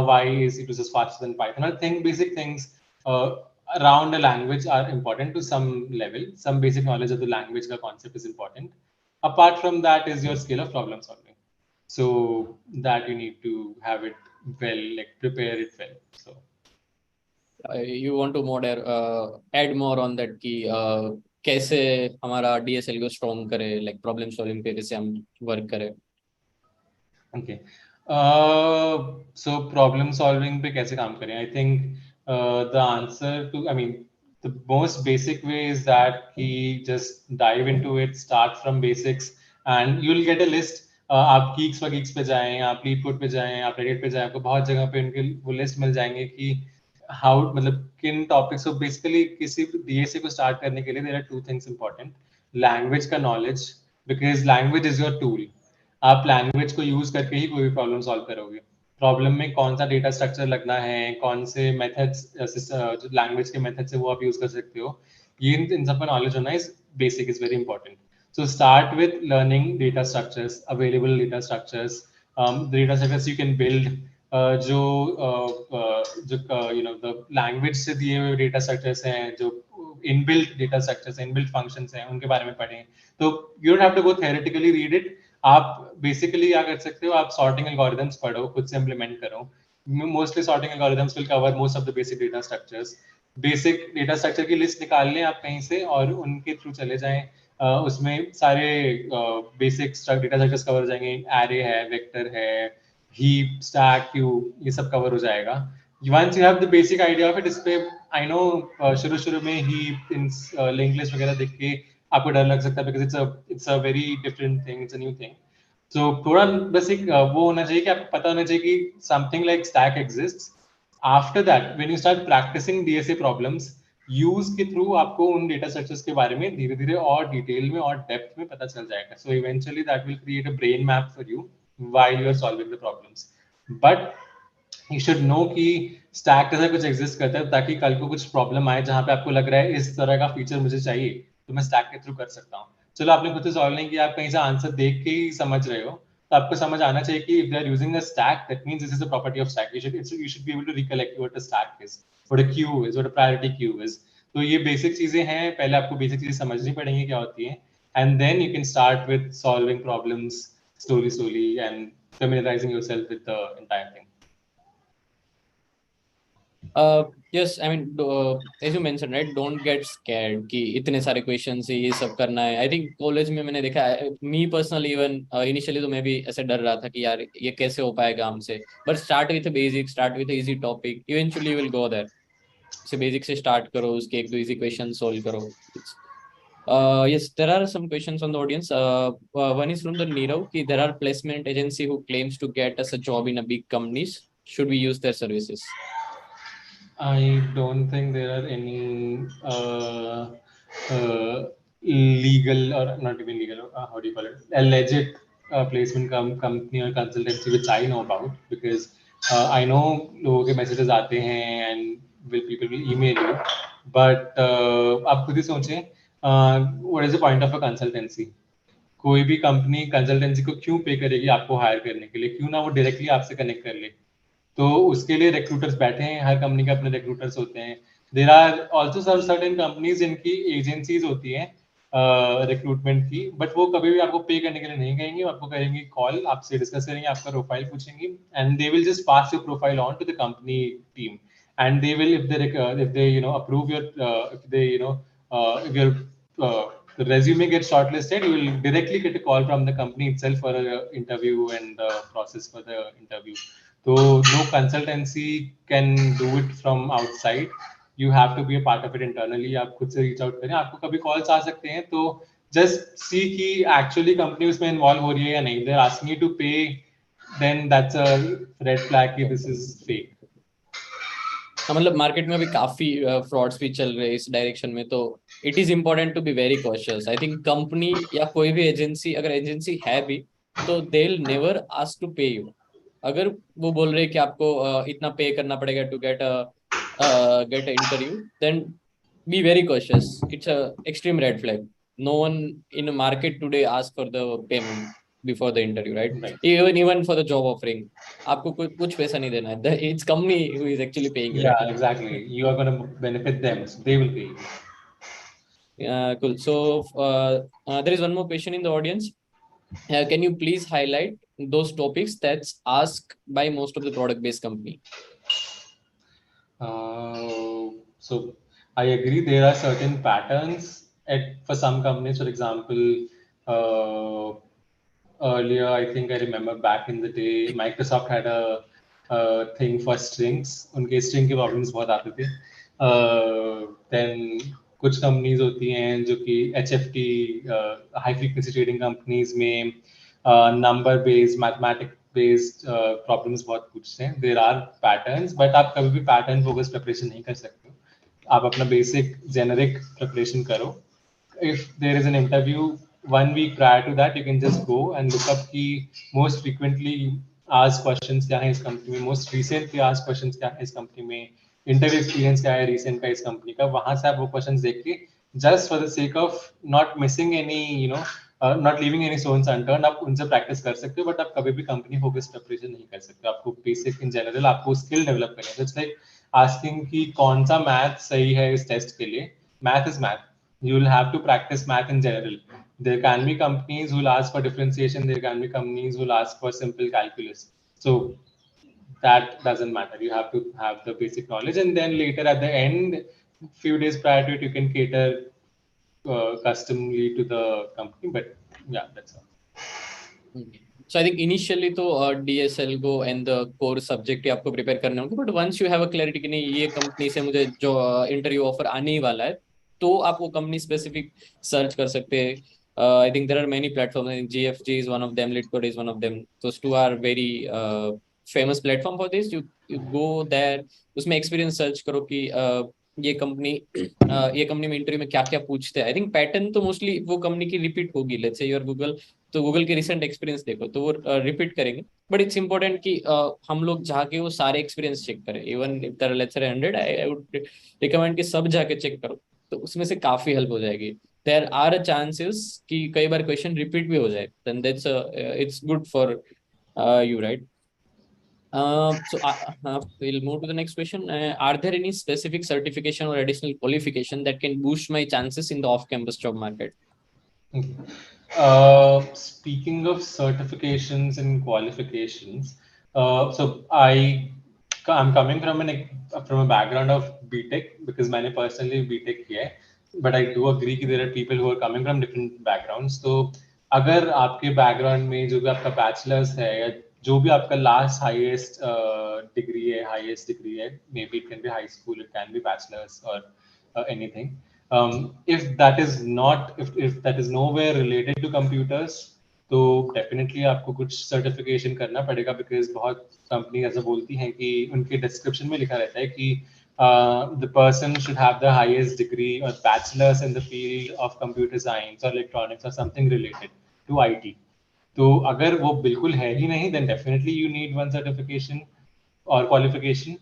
why is C++ faster than Python. I think basic things around a language are important to some level. Some basic knowledge of the language, the concept is important. Apart from that is your skill of problem solving, so that you need to have it well, like prepare it well. So You want to more add more on that कि कैसे हमारा DSL को strong करे, like problem solving पे कैसे हम work करें. Okay. So problem solving पे कैसे काम करें? I think the answer to, I mean, the most basic way is that he just dive into it, start from basics, and you'll get a list. आप Geeks for Geeks पे जाएं, आप Leadfoot पे जाएं, आप Reddit पे जाएं, आपको बहुत जगह पे उनके वो लिस्ट मिल जाएंगे कि how मतलब किन टॉपिक्स. So basically किसी DSA को start करने के लिए there are two things important. Language का knowledge, because language is your tool. आप लैंग्वेज को यूज करके ही कोई भी प्रॉब्लम सॉल्व करोगे. प्रॉब्लम में कौन सा डेटा स्ट्रक्चर लगना है, कौन से मेथड्स, जो लैंग्वेज के मेथड से वो आप यूज कर सकते हो, ये इन सब का नॉलेज होना is basic, is very important. So start with learning data structures, available data structures, data structures you can build, जो द लैंग्वेज से दिए हुए डेटा स्ट्रक्चर्स हैं, जो इनबिल्ट डेटा स्ट्रक्चर्स हैं, इनबिल्ट फंक्शंस हैं, उनके बारे में पढ़ें. तो you don't have to go theoretically read it. आप बेसिकली क्या कर सकते हो, आप सॉर्टिंग एल्गोरिथम्स पढ़ो, खुद से इंप्लीमेंट करो. Mostly sorting algorithms will cover most of the basic data structures. Basic data structure की लिस्ट निकाल लें आप कहीं से और उनके थ्रू चले जाएं. उसमें सारे बेसिक डेटा स्ट्रक्चर्स कवर हो जाएंगे. एरे है, वेक्टर है, हीप, स्टैक, क्यू, ये सब कवर हो जाएगा. Once you have the basic idea of it, इस पे I know शुरू में हीप इन लिंक लिस्ट वगैरह देख के आपको डर लग सकता है because it's a very different thing, it's a new thing. So थोड़ा बेसिक वो होना चाहिए कि आपको पता होना चाहिए कि something like stack exists. After that, when you start practicing DSA problems, use के थ्रू आपको उन डेटा स्ट्रक्चर्स के बारे में धीरे धीरे और डिटेल में और डेप्थ में पता चल जाएगा. So eventually that will create a brain map for you while you are solving the problems. But you should know कि स्टैक ऐसा कुछ एग्जिस्ट करता है, ताकि कल को कुछ प्रॉब्लम आए जहां पे आपको लग रहा है इस तरह का फीचर मुझे चाहिए, तो मैं स्टैक के थ्रू कर सकता हूँ। चलो आपने खुद से सॉल्व नहीं किया, आप कहीं से आंसर देख के ही समझ रहे हो, तो आपको समझ आना चाहिए कि if they are using a stack, that means this is a property of stack. You should be able to recollect what a stack is, what a queue is, what a priority queue is. तो ये basic चीजें हैं, पहले आपको basic चीजें समझनी पड़ेंगी क्या होती हैं, and then you can start with solving problems slowly slowly and familiarizing yourself with the entire thing. Yes, I mean, as you mentioned, right, don't get scared कि इतने सारे क्वेश्चन है, ये सब करना है। आई थिंक कॉलेज में मैंने देखा है, मी पर्सनली इवन इनिशियली तो मैं भी ऐसे डर रहा था कि यार ये कैसे हो पाएगा हमसे। But start with basic, start with easy topic, eventually will go there. से बेसिक से स्टार्ट करो, उसके एक दो इजी क्वेश्चन सोल्व करो। Yes, there are some questions from the audience. One is from the Nirav, कि there are placement agency who claims to get us a job in a big companies. Should we use their services? I don't think there are any legal, or not even legal, how do you call it, alleged placement company or consultancy which I know about, because I know लोगों के messages आते हैं and people will email you, but आप खुद ही सोचें, what is the point of a consultancy? कोई भी company consultancy को क्यों पे करेगी आपको हायर करने के लिए? क्यों ना वो डायरेक्टली आपसे कनेक्ट कर ले? तो उसके लिए रिक्रूटर्स बैठे हैं, हर कंपनी के अपने रिक्रूटर्स होते हैं। There are also certain companies जिनकी एजेंसीज होती हैं रिक्रूटमेंट की, बट वो कभी भी आपको पे करने के लिए नहीं कहेंगे, आपको करेंगे कॉल, आपसे डिस्कस करेंगे, आपका प्रोफाइल पूछेंगे, and they will just pass your profile on to the company team, and they will, if they approve your if they if your the resume gets shortlisted, you will directly get a call from the company itself for a interview and the process for the interview. So no consultancy can do it from outside. You have to be a part of it internally. आप खुद से reach out करें, आपको कभी calls आ सकते हैं, तो just see कि actually company उसमें involve हो रही है या नहीं. They're asking you to pay, then that's a red flag कि this is fake. हाँ, मतलब मार्केट में अभी काफी फ्रॉड्स भी चल रहे हैं इस डायरेक्शन में, तो it is important to be very cautious. I think company या कोई भी एजेंसी, अगर एजेंसी है भी, तो they will never ask to pay you. अगर वो बोल रहे हैं कि आपको इतना पे करना पड़ेगा to get interview, then be very cautious. It's a extreme red flag. No one in market today ask for the payment before the interview, right? Right. Even for the job offering आपको कुछ पैसा नहीं देना है। It's company who is actually paying you, Yeah, right? exactly. You are going to benefit them, so they will pay you. Cool. So there is one more question in the audience. Can you please highlight those topics that's asked by most of the product-based company? So I agree there are certain patterns for some companies. For example, uh, earlier I think I remember back in the day, Microsoft had a thing for strings. उनके string के problems बहुत आते थे. Then कुछ companies होती हैं जो कि HFT, high frequency trading companies में number based, mathematic based problems बहुत पूछते हैं. There are patterns, but आप कभी भी pattern focused preparation नहीं कर सकते हो. आप अपना basic generic preparation करो. If there is an interview 1 week prior to that, you can just go and look up the most frequently asked questions क्या है इस कंपनी में, most recently asked questions क्या है इस कंपनी में, इंटरव्यू एक्सपीरियंस क्या है रिसेंट का इस कंपनी का, वहां से आप वो क्वेश्चंस देख के just for the sake of not missing any not leaving any stones unturned, आप उनसे प्रैक्टिस कर सकते हो, बट आप कभी भी कंपनी फोकस्ड प्रिपरेशन नहीं कर सकते. आपको बेसिक इन जनरल आपको स्किल डेवलप करनी है. इट्स लाइक आस्किंग कि कौन सा मैथ सही है इस टेस्ट के लिए. Math is math. You will have to practice math in general. There can be companies who will ask for differentiation. There can be companies who will ask for simple calculus. So that doesn't matter. You have to have the basic knowledge, and then later at the end, few days prior to it, you can cater customly to the company. But yeah, that's all. So I think initially तो DSL go and the core subject ही आपको prepare करने होंगे, but once you have a clarity कि नहीं ये company से मुझे जो इंटरव्यू ऑफर आने ही वाला है, तो आप वो कंपनी स्पेसिफिक सर्च कर सकते हैं. I think there are many platforms. GFG is one of them, LeetCode is one of them. Those two are very famous platform for this. You go there, उसमें एक्सपीरियंस सर्च करो कि ये company ये company में interview में क्या क्या पूछते हैं. आई थिंक पैटर्न तो मोस्टली वो कंपनी की रिपीट होगी. लेट्स से योर गूगल, तो गूगल के रिसेंट एक्सपीरियंस देखो तो वो रिपीट करेंगे। बट इट्स इंपॉर्टेंट कि हम लोग जाके वो सारे एक्सपीरियंस चेक करें। Even if there are let's say 100, I would recommend कि सब जाके चेक करो, तो उसमें से काफी हेल्प हो जाएगी। देयर आर अ चांसेस कि कई बार क्वेश्चन रिपीट भी हो जाए, then that's it's good for you, right? We'll move to the next question. Are there any specific certification or additional qualification that can boost my chances in the off-campus job market? Okay. Speaking of certifications and qualifications, I'm coming from a background of BTech because मैंने personally BTech किया है, but I do agree कि there are people who are coming from different backgrounds. तो अगर आपके background में जो भी आपका bachelor's है या जो भी आपका last highest degree है, maybe it can be high school, it can be bachelor's or anything. If that is not, if that is nowhere related to computers, तो डेफिनेटली आपको कुछ सर्टिफिकेशन करना पड़ेगा, बिकॉज बहुत कंपनी ऐसा बोलती हैं कि उनके डिस्क्रिप्शन में लिखा रहता है कि the person should have the highest degree और bachelors in the field of computer science और इलेक्ट्रॉनिक्स और समथिंग रिलेटेड टू आईटी। तो अगर वो बिल्कुल है ही नहीं, then definitely you need one certification or qualification.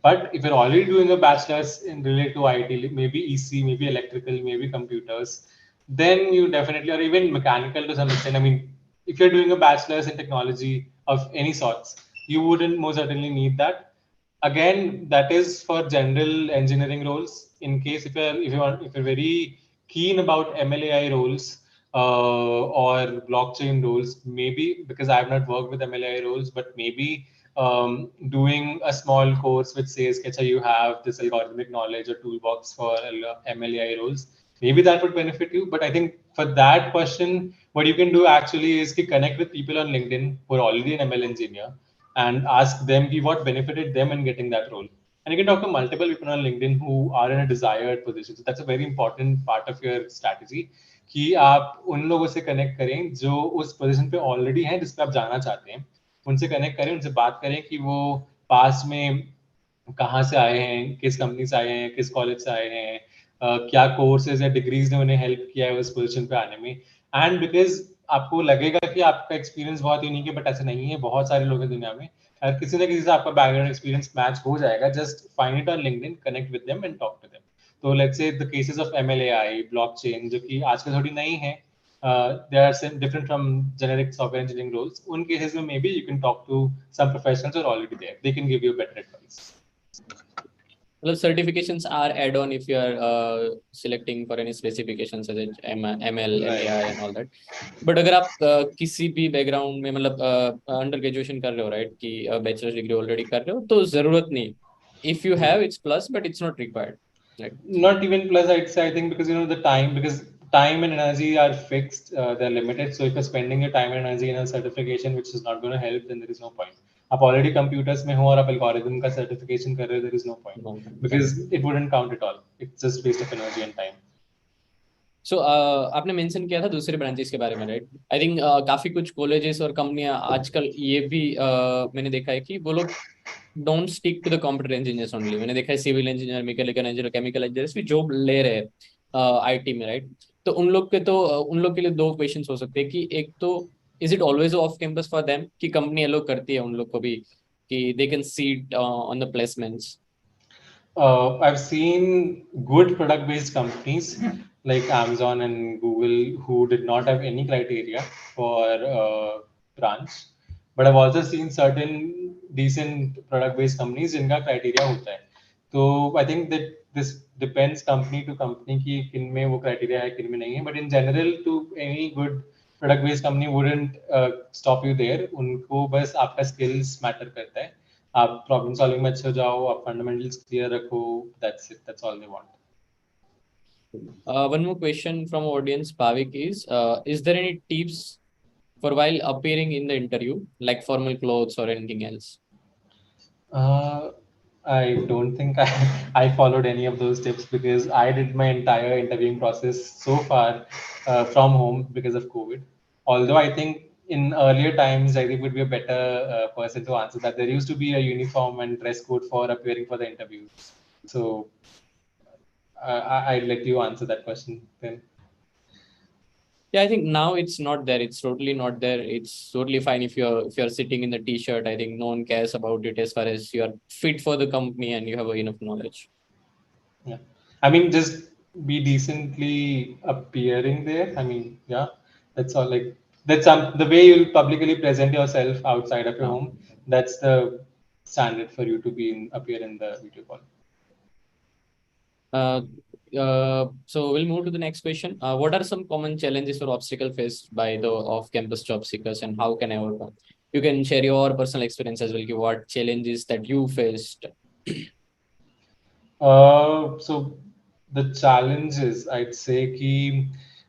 But if you're already doing a bachelor's in related to IT, maybe EC, maybe electrical, maybe computers, then you definitely, or even mechanical to some extent. I mean, if you're doing a bachelor's in technology of any sorts, you wouldn't most certainly need that. Again, that is for general engineering roles. In case if you're very keen about MLAI roles or blockchain roles, maybe, because I have not worked with MLAI roles, but maybe doing a small course which says, Kecha, you have this algorithmic knowledge or toolbox for MLAI roles. Maybe that would benefit you. But I think for that question, what you can do actually is to connect with people on LinkedIn who are already an ML engineer and ask them what benefited them in getting that role. And you can talk to multiple people on LinkedIn who are in a desired position. So that's a very important part of your strategy, कि आप उन लोगों से connect करें जो उस position पे already हैं जिस पे आप जाना चाहते हैं। उनसे कनेक्ट करें, उनसे बात करें कि वो पास में कहाँ से आए हैं, किस कंपनी से आए हैं, किस कॉलेज से आए हैं, क्या कोर्सेज या डिग्रीज ने उन्हें हेल्प किया है उस पोजीशन पे आने में। एंड बिकॉज आपको लगेगा कि आपका एक्सपीरियंस बहुत यूनिक है, बट ऐसा नहीं है, बहुत सारे लोग हैं दुनिया में, किसी ना किसी से आपका बैकग्राउंड एक्सपीरियंस मैच हो जाएगा। Just find it on LinkedIn, connect with them and talk to them. तो let's say the cases of ML AI, blockchain, जो कि आजकल थोड़ी नई है, they are different from generic software engineering roles. Un cases mein maybe you can talk to some professionals who are already there. They can give you better advice. मतलब certifications are add-on if you are selecting for any specifications such as ML and AI and all that. But अगर आप किसी भी background में मतलब under graduation कर रहे हो, राइट, कि बैचलर डिग्री ऑलरेडी कर रहे हो, तो जरूरत नहीं। If you have it's plus, but it's not required, right? Not even plus, I'd say. I think because because time and energy are fixed, they're limited. So if you're spending your time and energy in a certification which is not going to help, then there is no point. आप already computers में हो और आप algorithm का certification कर रहे हो, there is no point, because it wouldn't count at all. It's just waste of energy and time. सो आपने मेंशन किया था दूसरे ब्रांचेस के बारे में, राइट? आई थिंक काफी कुछ कॉलेजेस और कंपनियां आजकल ये भी मैंने देखा है कि वो लोग don't stick to the computer engineers only. मैंने देखा है civil engineer, mechanical engineer, chemical engineers भी जॉब ले रहे हैं आईटी में, राइट? तो उन लोग के लिए दो क्वेश्चंस हो सकते हैं कि एक तो is it always off campus for them, कि कंपनी एलो करती है उन लोग को भी कि they can seat on the placements? I've seen good product-based companies like Amazon and Google who did not have any criteria for branch, but I've also seen certain decent product-based companies जिनका criteria होता है। तो I think that this depends company to company कि किन में वो criteria है, किन में नहीं है, but in general to any good product-based company wouldn't stop you there। उनको बस आपका skills matter करता है, आप प्रॉब्लम सॉल्विंग में अच्छे हो जाओ, आप फंडामेंटल्स क्लियर रखो, that's it, that's all they want. One more question from audience, Bhavik, is there any tips for while appearing in the interview, like formal clothes or anything else? I don't think I followed any of those tips because I did my entire interviewing process so far from home because of COVID. Although I think in earlier times, I think would be a better person to answer that. There used to be a uniform and dress code for appearing for the interviews. So I'd let you answer that question then. Yeah, I think now it's not there. It's totally not there. It's totally fine if you're sitting in the t-shirt. I think no one cares about it as far as you're fit for the company and you have enough knowledge. Yeah. I mean, just be decently appearing there. I mean, yeah, that's all. Like, that's the way you'll publicly present yourself outside of your Uh, home. That's the standard for you to appear in the video call. uh, so we'll move to the next question. What are some common challenges or obstacles faced by the off-campus job seekers, and how can I overcome? You can share your personal experience as well. What challenges that you faced? So the challenges, I'd say,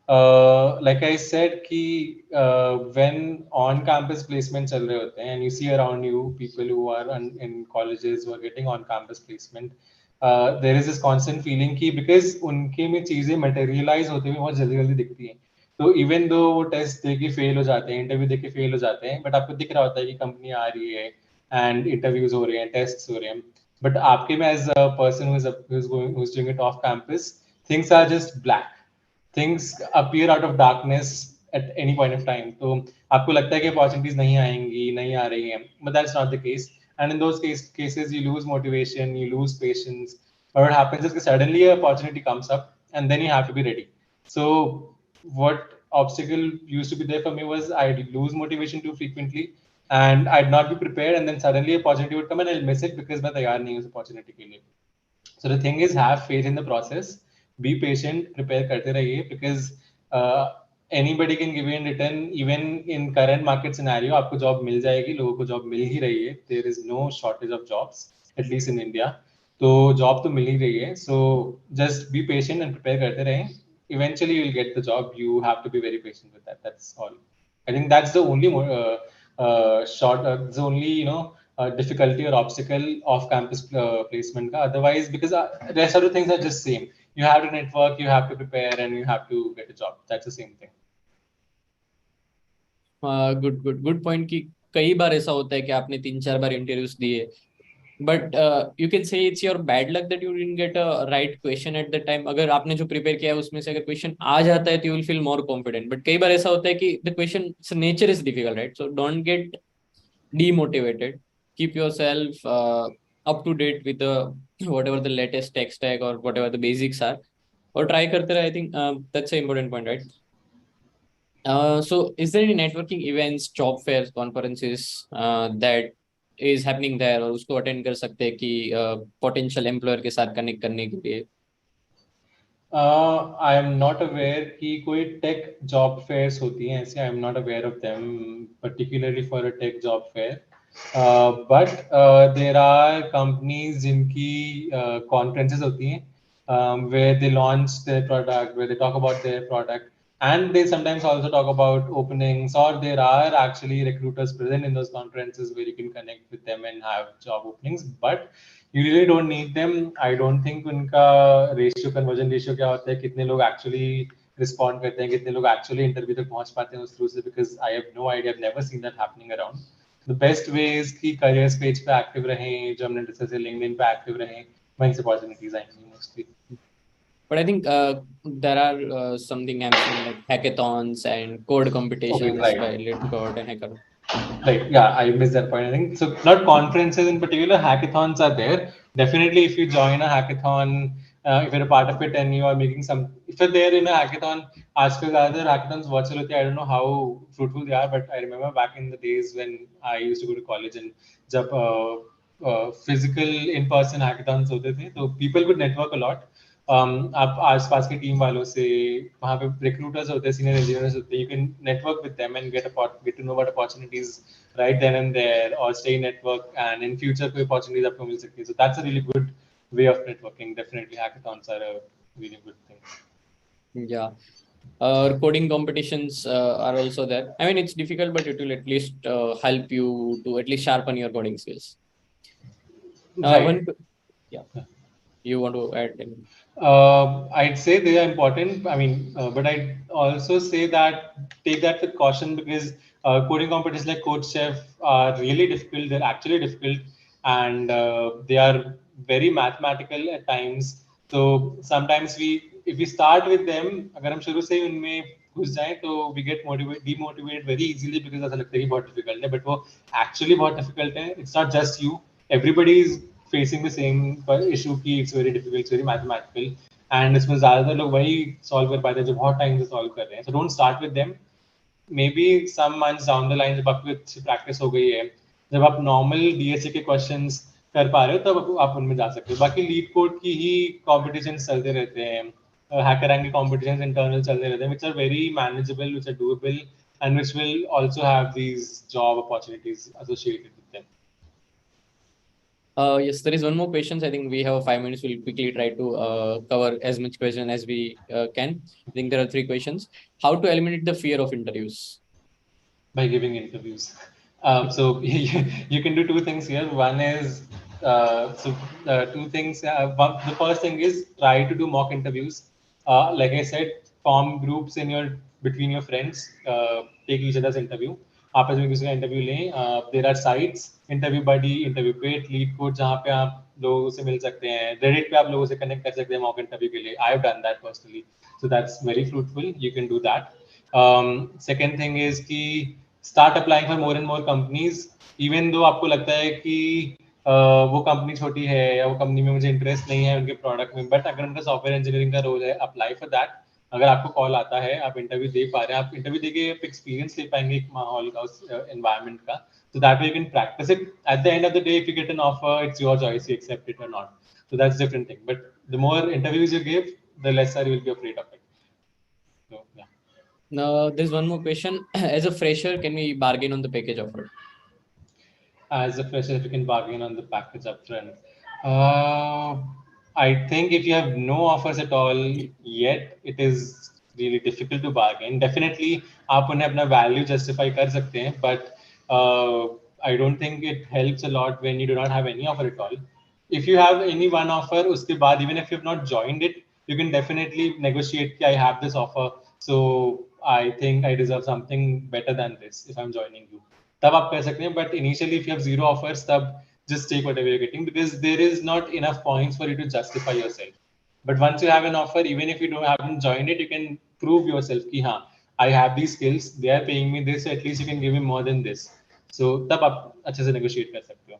like I said, when on-campus placements चल रहे होते हैं, and you see around you people who are in colleges who are getting on-campus placement, there is this constant feeling कि because उनके में चीजें materialize होते हुए बहुत जल्दी जल्दी दिखती हैं, तो इवन दो वो टेस्ट दे के फेल हो जाते हैं, इंटरव्यू दे के फेल हो जाते हैं, बट आपको दिख रहा होता है कि कंपनी आ रही है एंड इंटरव्यूज हो रहे हैं, टेस्ट हो रहे हैं, but आपके में as a person who's doing it off campus, things are just black. Things appear out of darkness at any point of time. तो आपको लगता है कि opportunities नहीं आएंगी, नहीं आ रही हैं, but that's not the case. And in those cases, you lose motivation, you lose patience. But what happens is that suddenly an opportunity comes up, and then you have to be ready. So what obstacle used to be there for me was I'd lose motivation too frequently, and I'd not be prepared, and then suddenly a opportunity would come and I'll miss it because मैं तैयार नहीं हूँ उस opportunity के लिए. So the thing is, have faith in the process, be patient, prepare करते रहिए, because uh, anybody can give you in return. Even in current market scenario, आपको job मिल जाएगी, लोगों को job मिल ही रही है. There is no shortage of jobs, at least in India. तो job तो मिल ही रही है. So just be patient and prepare करते रहें. Eventually you'll get the job. You have to be very patient with that. That's all. I think that's the only the only difficulty or obstacle of campus placement. Otherwise, because rest of the things are just same. You have to network, you have to prepare, and you have to get a job. That's the same thing. Good point कि कई बार ऐसा होता है कि आपने 3-4 बार interviews दिए, but you can say it's your bad luck that you didn't get a right question at the time. अगर आपने जो प्रिपेयर किया है उसमें से अगर क्वेश्चन आ जाता है तो you will feel more confident. But कई बार ऐसा होता है कि the question nature is difficult, right? So don't get demotivated. Keep yourself up to date with the whatever the latest tech stack or whatever the basics are, or try करते रहे. I think that's an important point, right? So is there any networking events, job fairs, conferences that is happening there, और उसको attend कर सकते हैं कि potential employer के साथ connect करने के लिए? I am not aware कि कोई tech job fairs होती हैं ऐसे. I am not aware of them particularly for a tech job fair. But there are companies जिनकी conferences होती हैं, where they launch their product, where they talk about their product, and they sometimes also talk about openings, or there are actually recruiters present in those conferences where you can connect with them and have job openings. But you really don't need them. I don't think उनका ratio, conversion ratio क्या होता है, कितने लोग actually respond करते हैं, कितने लोग एक्चुअली इंटरव्यू तक पहुंच पाते हैं उस थ्रू से, because I have no idea, never seen that happening around. The best way is कि करियर्स पेज पे एक्टिव रहें, जो हमने डिस्कस किया, लिंक्डइन पे एक्टिव रहें, वहीं से अपॉर्चुनिटीज आएंगी mostly. But I think there are something I'm seeing like hackathons and code Okay, competitions right. by Lit Code and Hacker. Right. Yeah, I missed that point. I think so. Not conferences in particular, hackathons are there. Definitely, if you join a hackathon, if you're a part of it and you are making some, if you're there in a hackathon, ask your other hackathons, virtual होते हैं. I don't know how fruitful they are, but I remember back in the days when I used to go to college, and जब physical in-person hackathons होते थे, तो people could network a lot. आप आसपास की team वालों से, वहाँ पे रिक्रूटर्स होते हैं, सीनियर इंजीनियर्स होते हैं, you can network with them and get to know about opportunities right then and there, or stay network, and in future कोई opportunities आपको मिल सकती है. So that's a really good way of networking. Definitely hackathons are a really good thing. Yeah. Coding competitions are also there. I mean, it's difficult, but it will at least help you to at least sharpen your coding skills. Right. Yeah, you want to add anything? I'd say they are important. I mean, but I'd also say that take that with caution, because coding competitions like Code Chef are really difficult. They're actually difficult, and they are very mathematical at times. So sometimes if we start with them, अगर हम शुरू से ही उनमें घुस जाए तो we get demotivated very easily because ऐसा लगता है कि बहुत डिफिकल्ट है, बट वो एक्चुअली बहुत डिफिकल्ट है. It's not just you, everybody is facing the same issue की it's very difficult, it's very mathematical. And इसमें ज्यादातर लोग वही सॉल्व कर पाते हैं जो बहुत टाइम से सॉल्व कर रहे हैं. So don't start with them. May be some months down the line जब आपकी अच्छी प्रैक्टिस हो गई है, जब आप नॉर्मल डीएसए के क्वेश्चंस कर पा रहे हो, तब आप उनमें जा सकते हो. बाकी लीड कोड की ही कॉम्पिटिशन चलते रहते हैं, हैकर के कॉम्पिटिशन इंटरनल चलते रहते हैं, which are very manageable, which are doable, and which will also have these job opportunities associated with them. Yes, there is one more question. I think we have 5 minutes. We'll quickly try to cover as much question as we can. I think there are three questions. How to eliminate the fear of interviews? By giving interviews. So you can do two things here. One is two things. The first thing is try to do mock interviews. Like I said, form groups in your between your friends. Take each other's interview. आपस में किसी का interview लें. There are sites, interview buddy, interview pet, LeetCode, जहाँ पे आप लोगों से मिल सकते हैं. रेडिट पे आप लोगों से कनेक्ट कर सकते हैं मॉक इंटरव्यू के लिए. I have done that personally, so that's very fruitful. You can do that. Second thing is कि start applying for more and more companies. Even though आपको लगता है कि वो कंपनी छोटी है या वो कंपनी में मुझे इंटरेस्ट नहीं है उनके प्रोडक्ट में, बट अगर उनका सॉफ्टवेयर इंजीनियरिंग का रोल है, अप्लाई फॉर दैट. अगर आपको कॉल आता है, आप इंटरव्यू दे पा रहे हैं, आप इंटरव्यू देके आप एक्सपीरियंस ले पाएंगे एक माहौल का, उस एनवायरनमेंट का. So that way you can practice it. At the end of the day, if you get an offer, it's your choice, you accept it or not. So that's a different thing. But the more interviews you give, the lesser you will be afraid of it. So yeah. Now, there's one more question. As a fresher, can we bargain on the package offered? As a fresher, if you can bargain on the package upfront. Uh, I think if you have no offers at all yet, it is really difficult to bargain. Definitely, आप उन्हें अपना value justify कर सकते हैं, but I don't think it helps a lot when you do not have any offer at all. If you have any one offer, उसके बाद even if you have not joined it, you can definitely negotiate कि I have this offer, so I think I deserve something better than this if I'm joining you. तब आप कर सकते हैं. But initially if you have zero offers, तब just take whatever you're getting because there is not enough points for you to justify yourself. But once you have an offer, even if you don't haven't joined it, you can prove yourself कि हाँ, I have these skills, they are paying me this, at least you can give me more than this. So तब आप अच्छे से negotiate कर सकते हो.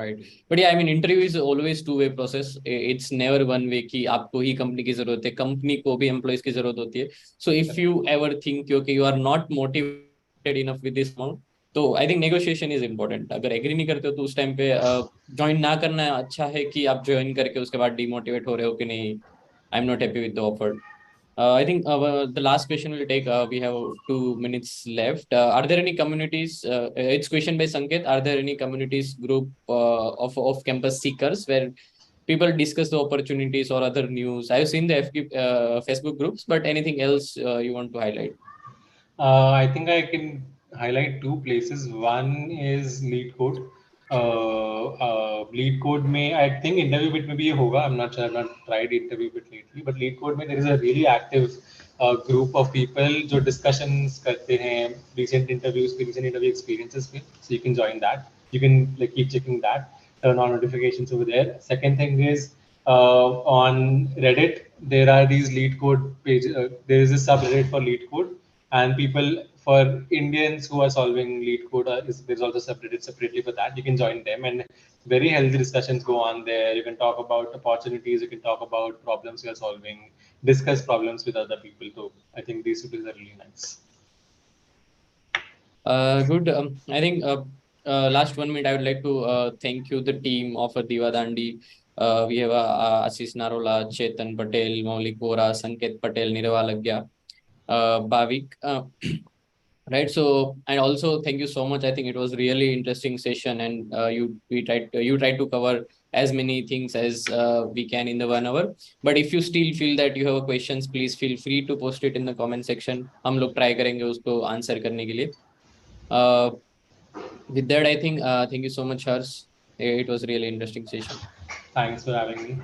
Right. But yeah, I mean, interview is always two-way process. It's never one way कि आपको ही company की जरूरत है, कंपनी को भी एम्प्लॉइज की जरूरत होती है. So if you ever think कि you are not motivated enough with this amount, तो I think negotiation is important. अगर एग्री नहीं करते हो तो उस टाइम पे ज्वाइन ना करना अच्छा है कि आप ज्वाइन करके उसके बाद डिमोटिवेट हो रहे हो कि नहीं, I am not happy with the offer. I think the last question will take. We have 2 minutes left. Are there any communities? It's question by Sanket. Are there any communities group of campus seekers where people discuss the opportunities or other news? I've seen the Facebook groups, but anything else you want to highlight? I think I can highlight two places. One is lead code. Lead code may, I think interview bit maybe hoga. I'm not sure. I've not tried interview bit lately, but lead code में there is a really active group of people जो discussions करते हैं recent interviews पे, recent interview experiences पे. So you can join that. You can like keep checking that. Turn on notifications over there. Second thing is on Reddit there are these lead code pages. There is a subreddit for lead code, and people for Indians who are solving lead code there's also subreddit separately for that. You can join them, and very healthy discussions go on there. You can talk about opportunities, you can talk about problems you are solving, discuss problems with other people. So I think these two are really nice. Good. I think last 1 minute, I would like to thank you, the team of Diva Dandi. We have Ashish Narola, Chetan Patel, Maulik Bora, Sanket Patel, Nirva Lagya, Bhavik. Right. So, and also thank you so much. I think it was really interesting session, and you tried to cover as many things as we can in the 1 hour. But if you still feel that you have questions, please feel free to post it in the comment section. हम लोग try करेंगे उसको answer करने के लिए. Uh, with that, I think thank you so much, Hers. It was really interesting session. Thanks for having me.